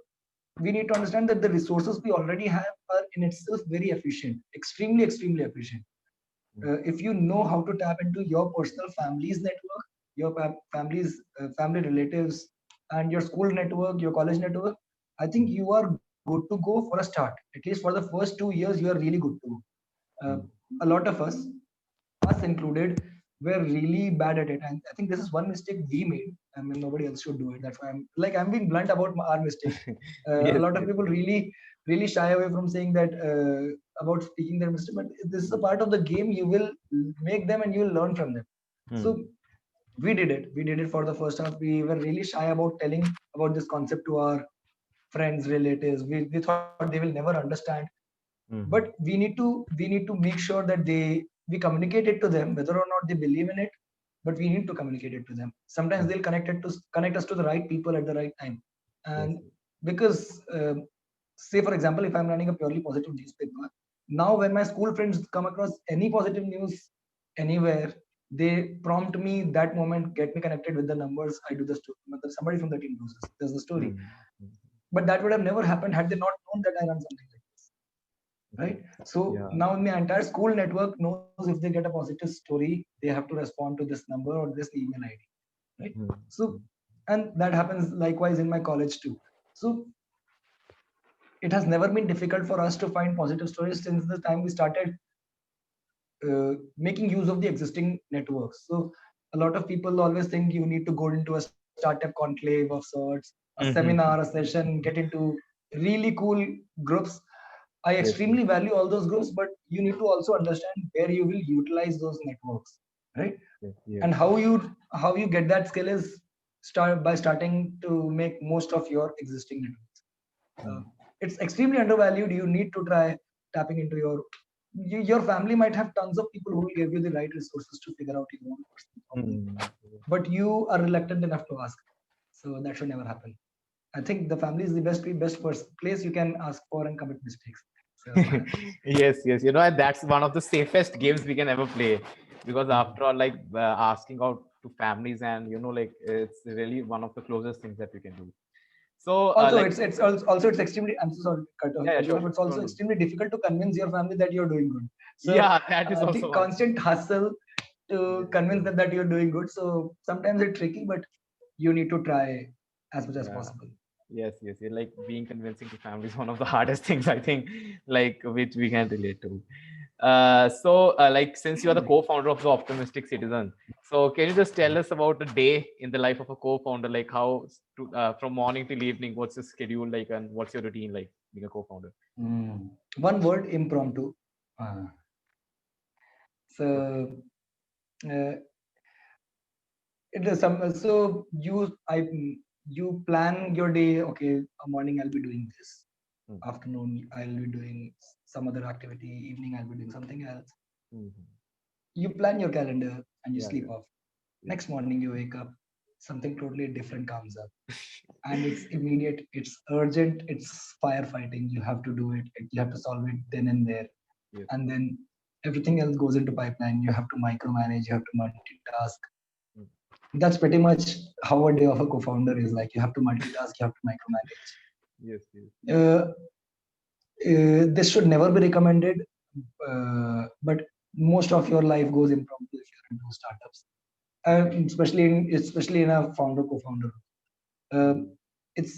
we need to understand that the resources we already have are in itself very efficient, extremely efficient. If you know how to tap into your personal family's network, your family's family relatives, and your school network, your college network, I think you are good to go for a start. At least for the first 2 years, you are really good to go. A lot of us included, were really bad at it, and I think this is one mistake we made. I mean, nobody else should do it. That's why I'm being blunt about our mistake. A Yes, lot of yes. people really shy away from saying that about speaking their mistake, but this is a part of the game. You will make them, and you will learn from them. So we did it for the first half. We were really shy about telling about this concept to our friends, relatives. We thought they will never understand, but we need to make sure that we communicate it to them whether or not they believe in it, but we need to communicate it to them. Sometimes they'll connect us to the right people at the right time. Yes. And because say for example, if I'm running a purely positive newspaper, now when my school friends come across any positive news anywhere, they prompt me that moment, get me connected with the numbers. I do the story, somebody from the team does the story. But that would have never happened had they not known that I run something like this, right? So Yeah. now the entire school network knows if they get a positive story, they have to respond to this number or this email ID, right? So, and that happens likewise in my college too. So it has never been difficult for us to find positive stories since the time we started making use of the existing networks. So a lot of people always think you need to go into a startup conclave of sorts, a Mm-hmm. seminar, a session, get into really cool groups. I Yes, yes, extremely value all those groups, but you need to also understand where you will utilize those networks, right? yes, yes. And how you get that skill is starting to make most of your existing networks. Mm. It's extremely undervalued. You need to try tapping into your family might have tons of people who will give you the right resources to figure out your own personal problem, Mm. but you are reluctant enough to ask. So that should never happen. I think the family is the best first place you can ask for and commit mistakes. So Yes, yes. And that's one of the safest games we can ever play, because after all, like asking out to families, and like it's really one of the closest things that we can do. So, also like, it's it's extremely, I'm so sorry to yeah, yeah, cut you sure, off, sure. it's No, also no. extremely difficult to convince your family that you're doing good. So Yeah, that is the also one. constant hustle to Yes, convince yes. them that you're doing good, so sometimes it's tricky, but you need to try as much as Yeah. possible. Yes, yes, yeah. Like being convincing to family is one of the hardest things, I think, like which we can relate to. So, like, since you are the co-founder of the Optimistic Citizen, so can you just tell us about a day in the life of a co-founder, like from morning till evening, what's your schedule like, and what's your routine like being a co-founder? One word: impromptu. uh, Okay. so uh, it is some so you plan your day. Okay, a morning I'll be doing this, Mm. afternoon I'll be doing some other activity, evening I'll be doing something else. Mhm. You plan your calendar and you Yeah, sleep yeah, off. yeah. Next morning you wake up, something totally different comes up, and it's immediate, it's urgent, it's firefighting. You have to do it, you have to solve it then and there. Yes, And yes. then everything else goes into pipeline. You have to micromanage, you have to multitask. Mm. That's pretty much how a day of a co-founder is like. You have to multitask, you have to micromanage. Yes, yes. uh, this should never be recommended, but most of your life goes impromptu if you're into startups, Okay. especially in a founder co-founder. uh, Mm. it's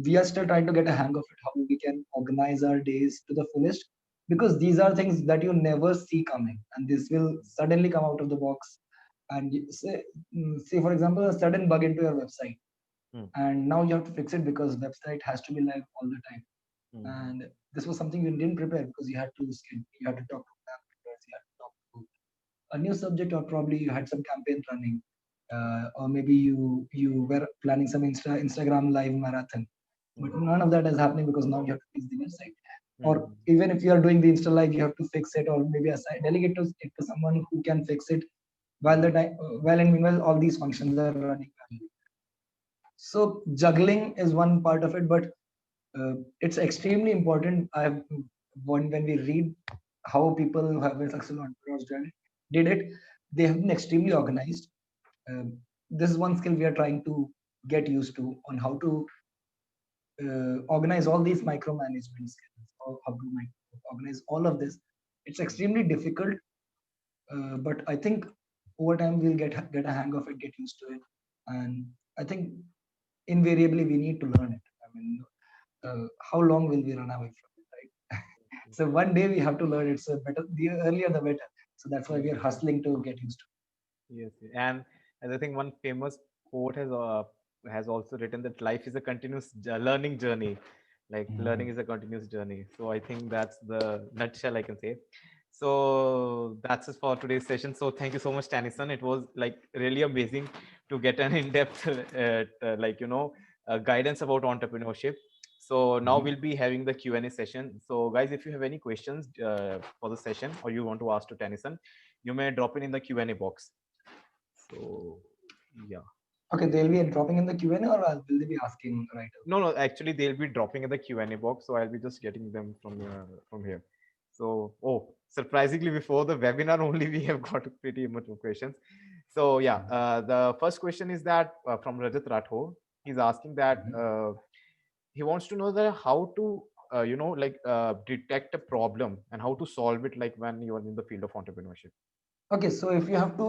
We are still trying to get a hang of it, how we can organize our days to the fullest, because these are things that you never see coming, and this will suddenly come out of the box. And say for example, a sudden bug into your website, Mm. and now you have to fix it because website has to be live all the time. Mhm. And this was something you didn't prepare, because you had to talk to members, you had to talk to a new subject, or probably you had some campaign running, or maybe you were planning some Instagram live marathon, but Mhm. none of that is happening because now you have to fix the website. Or Mhm. even if you are doing the Insta live, you have to fix it, or maybe delegate it to someone who can fix it while the Mhm. time and meanwhile all these functions are running parallel. So juggling is one part of it, but it's extremely important. When we read how people who have been successful entrepreneurs did it, they have been extremely organized. This is one skill we are trying to get used to, on how to organize all these micromanagement skills, or how to organize all of this. It's extremely difficult, but I think over time we'll get a hang of it, get used to it, and I think invariably we need to learn it. I mean, how long will we run away from it, right? So one day we have to learn it. So better, the earlier the better. So that's why Yes, we are hustling to get used to yes, yes. And I think one famous quote has also written that life is a continuous learning journey. Like it. learning is a continuous journey. So I think that's the nutshell I can say. So that's it for today's session. So thank you so much, Tanison. It was like really amazing to get an in-depth, guidance about entrepreneurship. So now Mhm. we'll be having the Q&A session. So guys, if you have any questions for the session, or you want to ask to Tanison, you may drop it in the Q&A box. So yeah. Okay, they'll be dropping in the Q&A, or will they be asking right No, no, actually they'll be dropping in the Q&A box, so I'll be just getting them from here. So, oh, surprisingly, before the webinar only, we have got pretty much of questions. So yeah, away? the first question is that from Rajat Rathore. He's asking that Mhm. he wants to know that how to detect a problem and how to solve it, like when you are in the field of entrepreneurship. Okay, so if you have to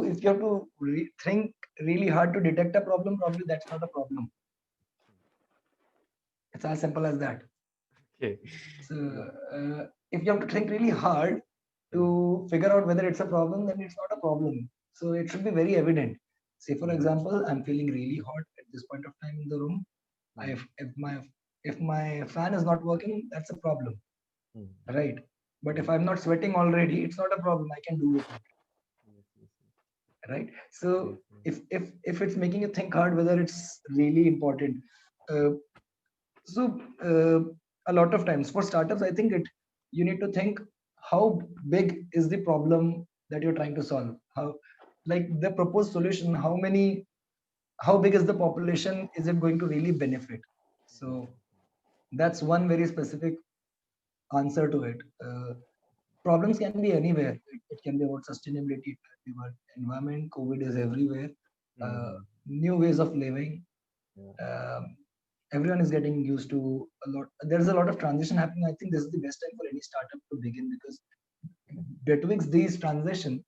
think really hard to detect a problem, probably that's not a problem. It's as simple as that. Okay. So if you have to think really hard to figure out whether it's a problem, then it's not a problem. So it should be very evident. Say for example, I'm feeling really hot at this point of time in the room. If my fan is not working, that's a problem, right? But if I'm not sweating already, it's not a problem. I can do it, right? So if it's making you think hard whether it's really important, uh, so a lot of times for startups, I think you need to think how big is the problem that you're trying to solve. How, like the proposed solution, how big is the population? Is it going to really benefit? So that's one very specific answer to it. Problems can be anywhere. It can be about sustainability, it can be about environment. COVID is everywhere. New ways of living. Um, Everyone is getting used to a lot. There's a lot of transition happening. I think this is the best time for any startup to begin, because betwixt these transition,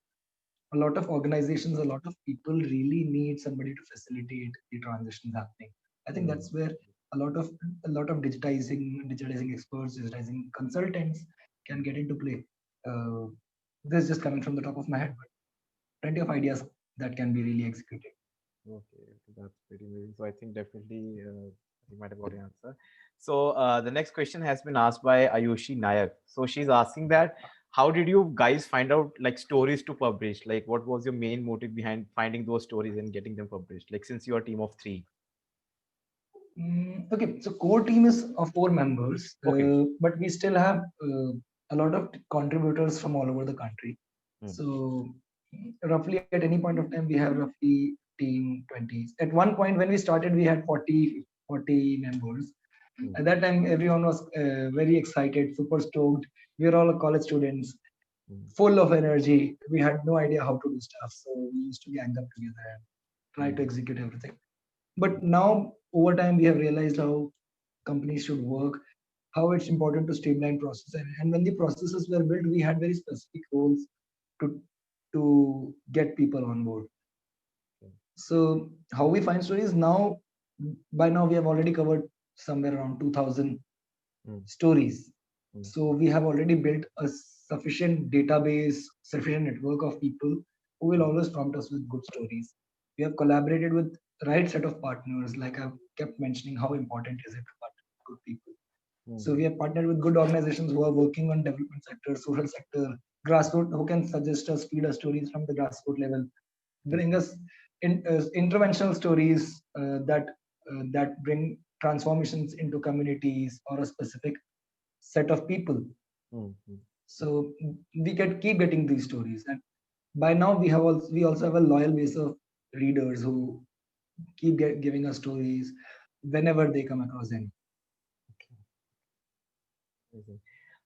a lot of organizations, a lot of people really need somebody to facilitate the transition happening. I think that's where a lot of digitizing experts, digitizing consultants can get into play. This is just coming from the top of my head, but plenty of ideas that can be really executed. Okay, that's pretty amazing. So I think definitely you might have got the answer. So the next question has been asked by Ayushi Nayak. So she's asking that how did you guys find out like stories to publish? Like what was your main motive behind finding those stories and getting them published? Like since you're a team of three. Okay, so core team is of 4 members, Okay. but we still have a lot of contributors from all over the country. So roughly at any point of time, we have roughly team 20. At one point when we started, we had 40 members. At that time, everyone was very excited, super stoked. We were all college students, full of energy. We had no idea how to do stuff, so we used to gang up together and try to execute everything. But now, over time, we have realized how companies should work, how it's important to streamline process. And when the processes were built, we had very specific roles to get people on board. So how we find stories now, by now we have already covered somewhere around 2000 stories. So we have already built a sufficient database, sufficient network of people who will always prompt us with good stories. We have collaborated with right set of partners, like I've kept mentioning how important is it to partner with good people. So we have partnered with good organizations who are working on development sector, social sector, grassroots, who can suggest us, feed us stories from the grassroots level, bring us interventional stories that bring transformations into communities or a specific set of people. So we can keep getting these stories, and by now we also have a loyal base of readers who keep giving us stories whenever they come across any.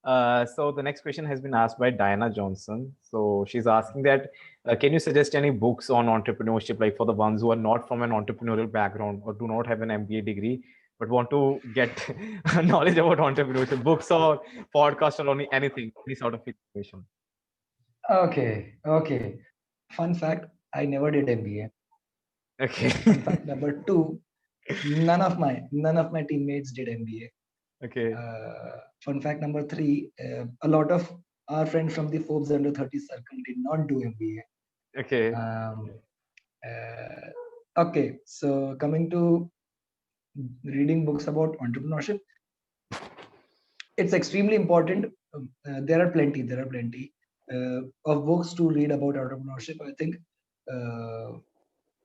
So the next question has been asked by Diana Johnson. So she's asking that, can you suggest any books on entrepreneurship, like for the ones who are not from an entrepreneurial background or do not have an MBA degree, but want to get knowledge about entrepreneurship, books or podcast or only anything, any sort of information? Okay. Fun fact: I never did MBA. Okay. Fun fact number two: none of my teammates did MBA. Okay. Fun fact number three: a lot of our friends from the Forbes under 30 circle did not do MBA. Okay. Okay, so coming to reading books about entrepreneurship, it's extremely important. There are plenty of books to read about entrepreneurship, I think.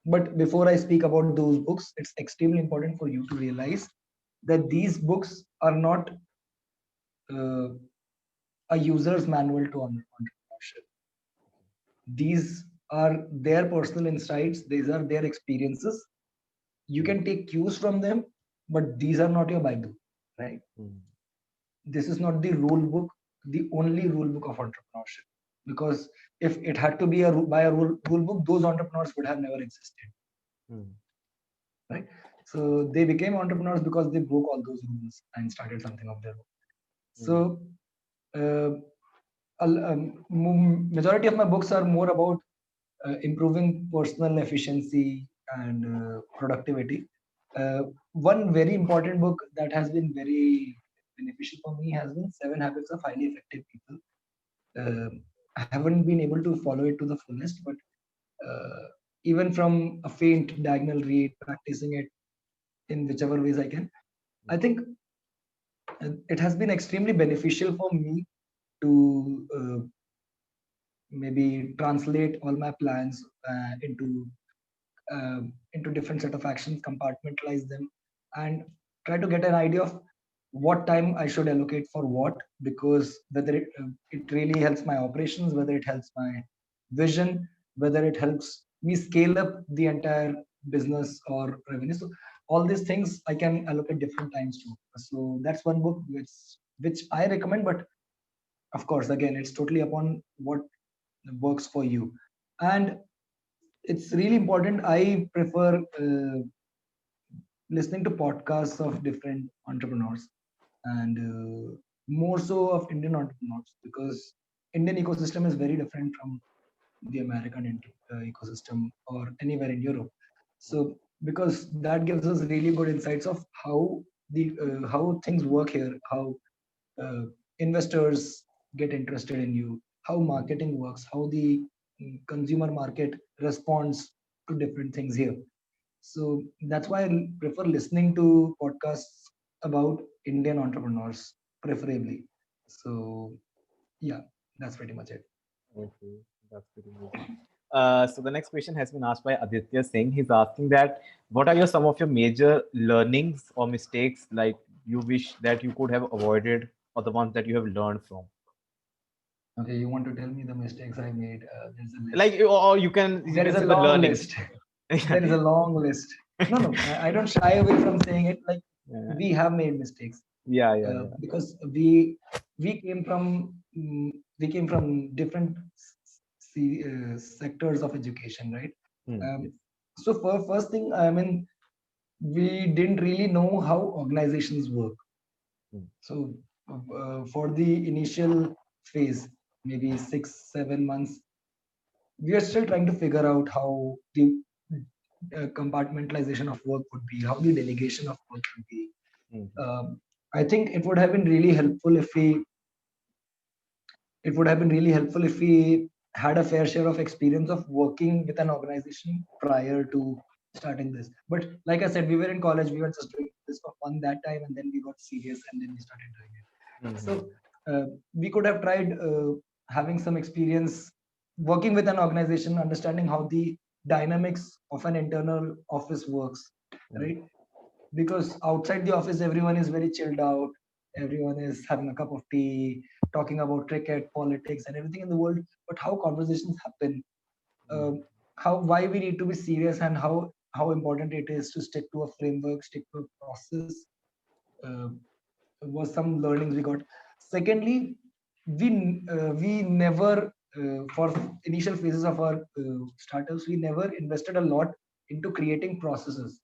But before I speak about those books, it's extremely important for you to realize that these books are not uh, a user's manual to entrepreneurship. These are their personal insights, these are their experiences. You can take cues from them, but these are not your Bible, right? This is not the rule book, the only rule book of entrepreneurship. Because if it had to be by a rule book, those entrepreneurs would have never existed, right? So they became entrepreneurs because they broke all those rules and started something of their own. So majority of my books are more about improving personal efficiency and productivity. One very important book that has been very beneficial for me has been Seven Habits of Highly Effective People. I haven't been able to follow it to the fullest, but uh, even from a faint diagonal read, practicing it in whichever ways I can, I think it has been extremely beneficial for me to maybe translate all my plans into different set of actions, compartmentalize them, and try to get an idea of what time I should allocate for what, because whether it really helps my operations, whether it helps my vision, whether it helps me scale up the entire business or revenue. So all these things I can allocate different times to. So that's one book which I recommend, but of course, again, it's totally upon what works for you. And it's really important. I prefer listening to podcasts of different entrepreneurs, and more so of Indian entrepreneurs, because Indian ecosystem is very different from the American ecosystem or anywhere in Europe. So because that gives us really good insights of how things work here, how uh, investors get interested in you, how marketing works, how the consumer market responds to different things here. So that's why I prefer listening to podcasts about Indian entrepreneurs, preferably. So yeah, that's pretty much it. Okay, that's pretty amazing. So the next question has been asked by Aditya Singh. He's asking that what are some of your major learnings or mistakes like you wish that you could have avoided or the ones that you have learned from? Okay, you want to tell me the mistakes I made? There's a list. Like or you There can is a say the long learnings. list. There is a long list. No, no, I don't shy away from saying it. Like, Yeah, we have made mistakes yeah. because we came from we came from different sectors of education, right? Yes. Um, so for first thing, I mean, we didn't really know how organizations work. Hmm. So for the initial phase, maybe 6 7 months, we are still trying to figure out how the compartmentalization of work would be, how the delegation of work would be. Hmm. I think it would have been really helpful if we had a fair share of experience of working with an organization prior to starting this. But like I said, we were in college, we were just doing this for fun that time, and then we got serious and then we started doing it. Hmm. So we could have tried having some experience working with an organization, understanding how the dynamics of an internal office works, Hmm. right? Because outside the office everyone is very chilled out, everyone is having a cup of tea, talking about cricket, politics, and everything in the world. But how conversations happen, Hmm. how why we need to be serious, and how important it is to stick to a framework, stick to a process, uh, was some learnings we got. Secondly, we never for initial phases of our startups, we never invested a lot into creating processes,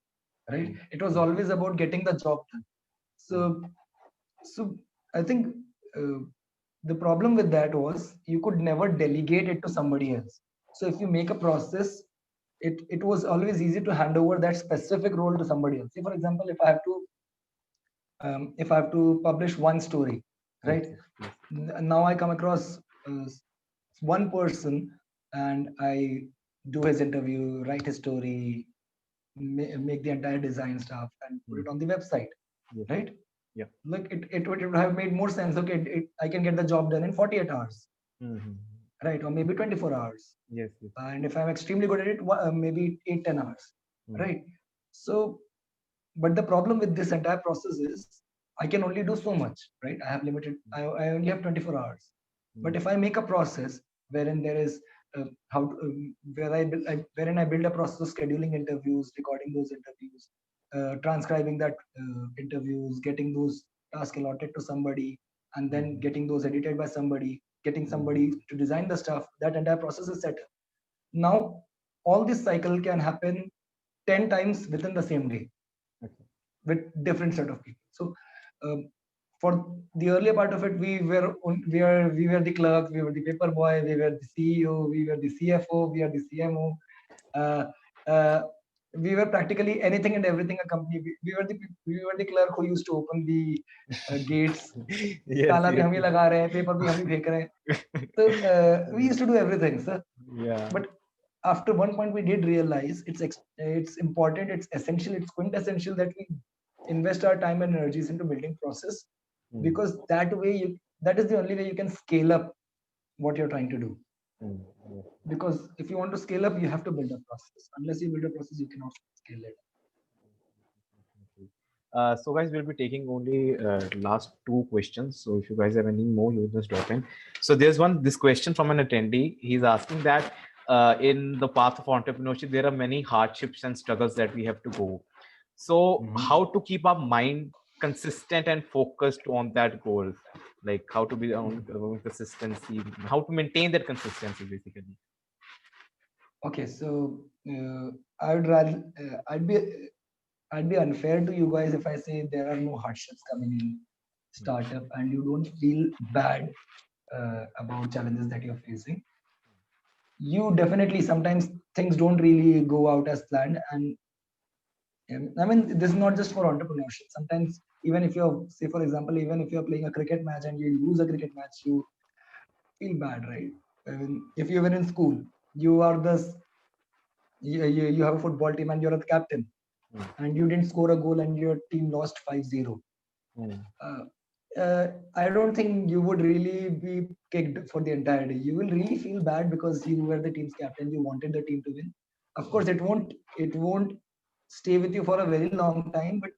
right? Hmm. It was Hmm. always about getting the job done. Hmm. So so I think uh, the problem with that was you could never delegate it to somebody else. So if you make a process, it was always easy to hand over that specific role to somebody else. Say for example, if I have to publish one story, Yes. right? Yes. Yes. Now I come across one person, and I do his interview, write his story, make the entire design stuff, and put Hmm. it on the website, Yes. right? Yeah. Like it would have made more sense. Okay, I can get the job done in 48 hours, Hmm. right? Or maybe 24 hours. Yes. Yes. And if I'm extremely good at it, maybe 8 10 hours, Hmm. right? So, but the problem with this entire process is I can only do so much, right? I only have 24 hours. Hmm. But if I make a process wherein there is wherein I build a process of scheduling interviews, recording those interviews, transcribing that interviews, getting those tasks allotted to somebody, and then Hmm. getting those edited by somebody, getting Hmm. somebody to design the stuff, that entire process is set. Now all this cycle can happen 10 times within the same day Okay. with different set of people. So for the earlier part of it, we were the clerk, we were the paper boy, we were the CEO, we were the CFO, we are the CMO. Uh, uh, we were practically anything and everything a company. We were the clerk who used to open the gates. Yes, ताला भी yes. हम ही लगा रहे हैं, paper भी हम ही फेंक रहे हैं. So we used to do everything, sir. Yeah. But after one point, we did realize it's important, it's essential, it's quintessential that we invest our time and energies into building process, because that is the only way you can scale up what you're trying to do. Because if you want to scale up, you have to build a process. Unless you build a process, you cannot scale it. So guys, we'll be taking only last two questions. So if you guys have any more, you just drop in. So there's this question from an attendee. He's asking that in the path of entrepreneurship, there are many hardships and struggles that we have to go. So how to keep our mind consistent and focused on that goal? Like how to be on consistency, how to maintain that consistency basically. Okay, so I'd rather I'd be unfair to you guys if I say there are no hardships coming in startup and you don't feel bad about challenges that you're facing. You definitely sometimes things don't really go out as planned, and I mean this is not just for entrepreneurship. Sometimes even if you're, say for example, even if you're playing a cricket match and you lose a cricket match, you feel bad, right? I mean, if you were in school, you are you have a football team and you're the captain, and you didn't score a goal and your team lost 5-0. I don't think you would really be kicked for the entire day. You will really feel bad because you were the team's captain. You wanted the team to win. Of course, it won't stay with you for a very long time, but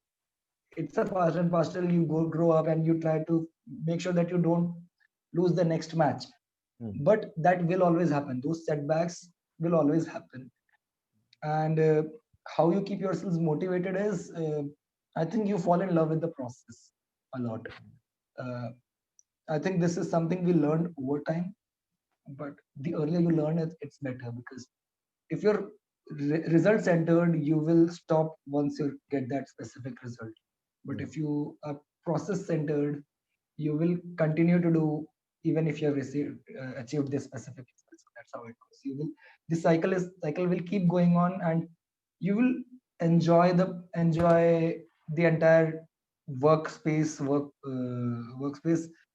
it's a part and parcel. You grow up and you try to make sure that you don't lose the next match. But that will always happen. Those setbacks will always happen. And how you keep yourselves motivated is, I think you fall in love with the process a lot. uh, I think this is something we learned over time, but the earlier you learn it, it's better, because if you're result centered, you will stop once you get that specific result. But if you are process centered, you will continue to do even if you have achieved this specific result. So that's how it goes. Cycle will keep going on, and you will enjoy the entire workspace,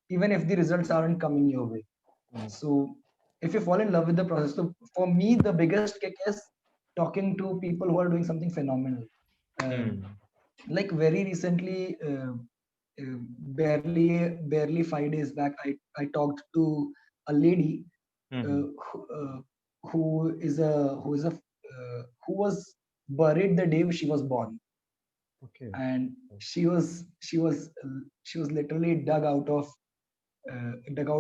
even if the results aren't coming your way. So if you fall in love with the process, so for me the biggest kick is talking to people who are doing something phenomenal. Like very recently, barely 5 days back, I talked to a lady who was buried the day she was born. Okay. And she was literally dug out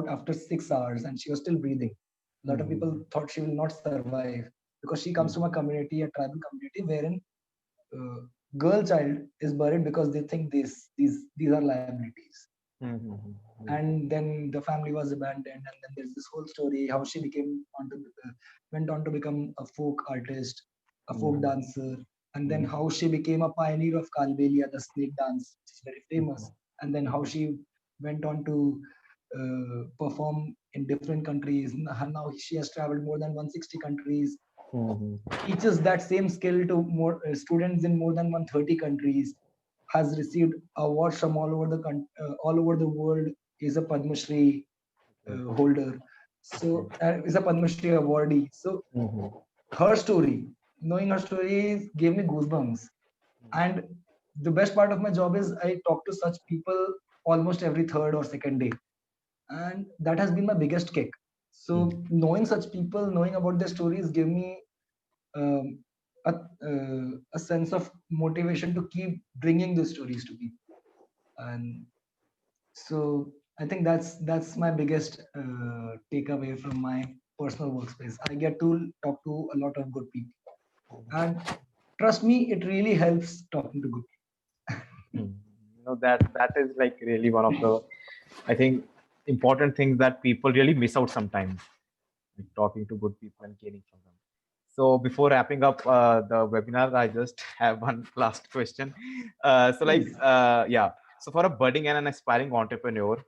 after 6 hours, and she was still breathing. A lot of people thought she will not survive, because she comes from a tribal community, wherein girl child is buried because they think these are liabilities. And then the family was abandoned, and then there's this whole story how she went on to become a folk artist, a folk dancer, and then how she became a pioneer of Kalbelia, the snake dance, which is very famous, and then how she went on to perform in different countries. Now she has traveled more than 160 countries, teaches that same skill to more students in more than 130 countries, has received awards from all over the world, is a Padma Shri holder, so is a Padma Shri awardee. So her story, knowing her story gave me goosebumps. And the best part of my job is I talk to such people almost every third or second day, and that has been my biggest kick. So knowing such people, knowing about their stories, give me um, a sense of motivation to keep bringing those stories to people. And so I think that's my biggest takeaway from my personal workspace. I get to talk to a lot of good people, and trust me, it really helps talking to good people. That is like really one of the, I think, important things that people really miss out sometimes, like talking to good people and gaining from them. So before wrapping up the webinar, I just have one last question. Please. Yeah. So for a budding and an aspiring entrepreneur,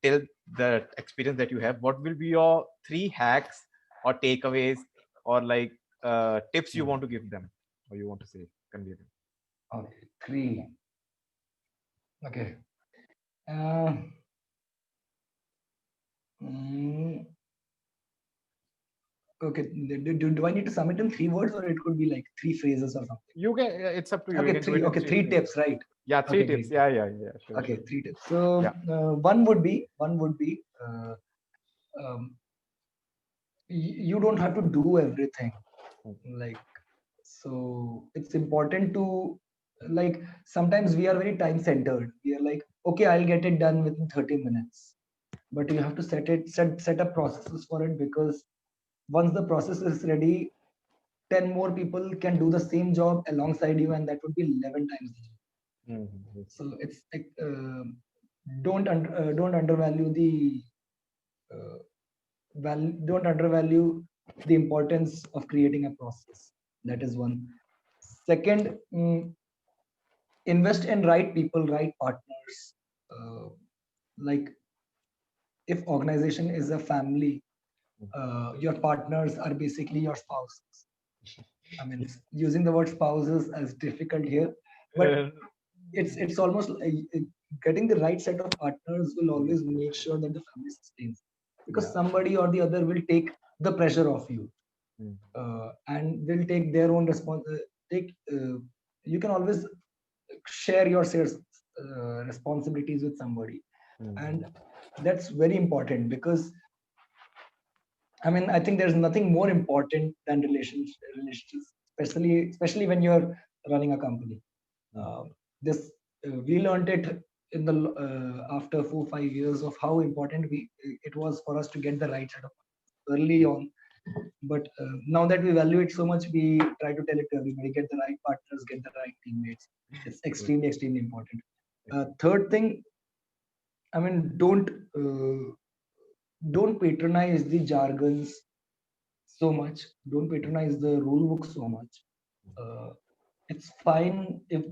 till the experience that you have, what will be your 3 hacks or takeaways or like tips you want to give them? or you want to say convey them? Okay, three. Okay. Uh, mm, okay. Do I need to sum it in 3 words, or it could be like 3 phrases or something? You can. It's up to you. You Okay, can do three. it in Okay, three three phrases. tips, right? Yeah, three Okay, tips. great. Yeah. Sure, Okay, sure. 3 tips. So Yeah. one would be um, you don't have to do everything. Mm, Like, so it's important to, like, sometimes we are very time centered. We are like, okay, I'll get it done within 30 minutes. But you have to set up processes for it, because once the process is ready, 10 more people can do the same job alongside you, and that would be 11 times the job. yes, So it's like, don't undervalue the uh, don't undervalue the importance of creating a process. That is one. Second, invest in right people, right partners. Like, if organization is a family, your partners are basically your spouses. I mean, using the word spouses as difficult here, but Uh, it's almost like, getting the right set of partners will always make sure that the family sustains, because yeah. somebody or the other will take the pressure off you, Mm, and will take their own take you can always share your responsibilities with somebody, and mm, that's very important, because I mean, I think there's nothing more important than relationships, especially when you're running a company. mm, uh, this We learned it in the after 4 5 years of how important we it was for us to get the right set of early on. But now that we value it so much, we try to tell it to everybody: get the right partners, get the right teammates. It's yes, extremely important. agree. Third thing, I mean, don't patronize the jargons so much. Don't Mm, patronize the rule book so much. uh, it's fine if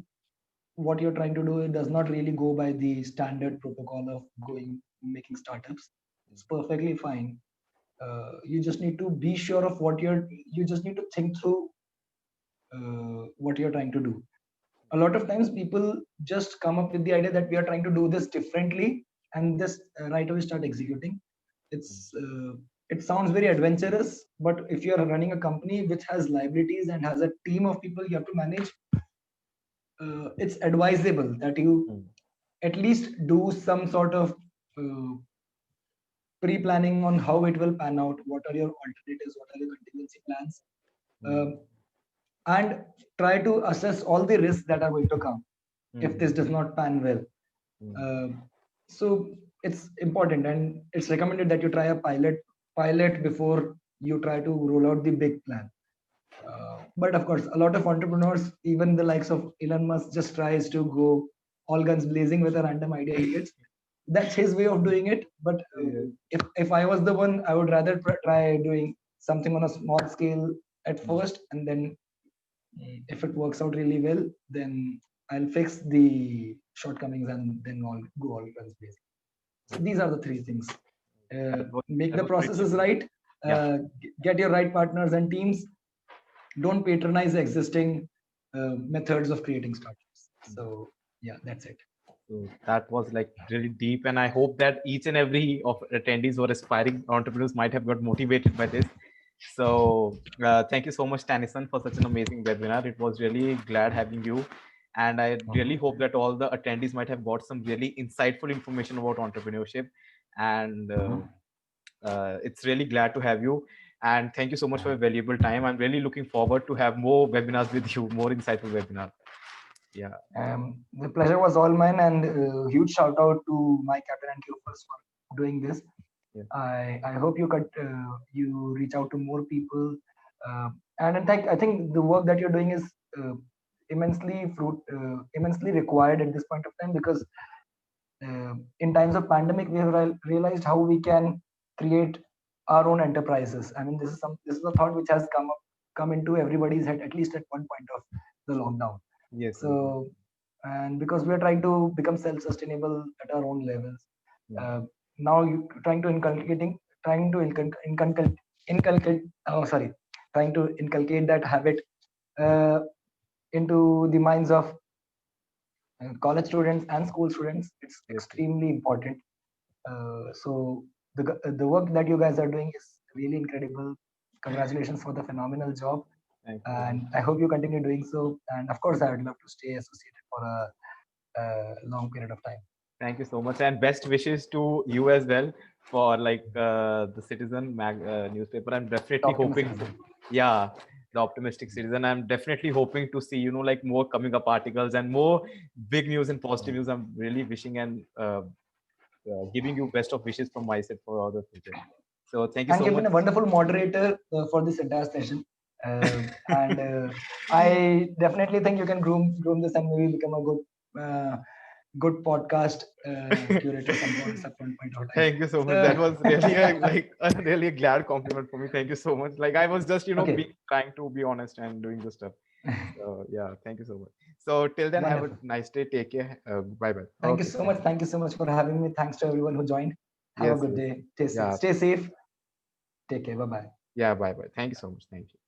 what you're trying to do, it does not really go by the standard protocol of going making startups. It's perfectly fine. You just need to be sure of you just need to think through what you're trying to do. A lot of times people just come up with the idea that we are trying to do this differently, and this right away start executing. mm, It sounds very adventurous, but if you're running a company which has liabilities and has a team of people you have to manage, it's advisable that you mm, at least do some sort of uh, pre-planning on how it will pan out, what are your alternatives, what are your contingency plans, mm, um, and try to assess all the risks that are going to come if this mm, does not pan well. mm, Um, so it's important, and it's recommended that you try a pilot before you try to roll out the big plan. But of course, a lot of entrepreneurs, even the likes of Elon Musk, just tries to go all guns blazing with a random idea he gets. That's his way of doing it. But yeah, if I was the one, I would rather try doing something on a small scale at mm, first, and then if it works out really well, then I'll fix the shortcomings and then all go all guns blazing. So these are the three things. that was Make that the was pretty processes good. right. Yeah. Get your right partners and teams. Don't patronize existing methods of creating startups. So yeah, that's it. So that was like really deep, and I hope that each and every of attendees or aspiring entrepreneurs might have got motivated by this. So thank you so much, Tanison, for such an amazing webinar. It was really glad having you, and I really hope that all the attendees might have got some really insightful information about entrepreneurship. And it's really glad to have you. And thank you so much for your valuable time. I'm really looking forward to have more webinars with you, more insightful webinar. Yeah. The pleasure was all mine, and huge shout out to my captain and Q-First for doing this. Yeah. I hope you reach out to more people, and in fact, I think the work that you're doing is immensely required at this point of time, because in times of pandemic we have realized how we can create our own enterprises. I mean, this is a thought which has come into everybody's head at least at one point of the lockdown. Yes. Yes. So, and because we are trying to become self-sustainable at our own levels, Mm, uh, now you trying to inculcate, oh sorry, trying to inculcate that habit. into the minds of college students and school students. It's Yes, extremely important. So the work that you guys are doing is really incredible. Congratulations for the phenomenal job, thank you so much. and I hope you continue doing so. And of course, I would love to stay associated for a long period of time. Thank you so much, and best wishes to you as well for like the Citizen newspaper. I'm definitely Optimus hoping, Citizen. yeah, the optimistic Citizen. I'm definitely hoping to see like more coming up articles and more big news and positive news. I'm really wishing and giving you best of wishes from my side for all the future. So thank you And so you've much. been a wonderful moderator for this entire session. And I definitely think you can groom this and maybe become a good podcast curator some point of time. Thank you so much. So That was really a, like a really a glad compliment for me. Thank you so much. Like I was just okay, being trying to be honest and doing the stuff. So yeah, thank you so much. So till then, have a wonderful. nice day. Take care. Bye bye. Thank you Okay, so thank much. you. Thank you so much for having me. Thanks to everyone who joined. Have a Yes, good yes. day. Yeah, Stay safe. Take care. Bye bye. yeah. Bye bye. Thank you so much. Thank you.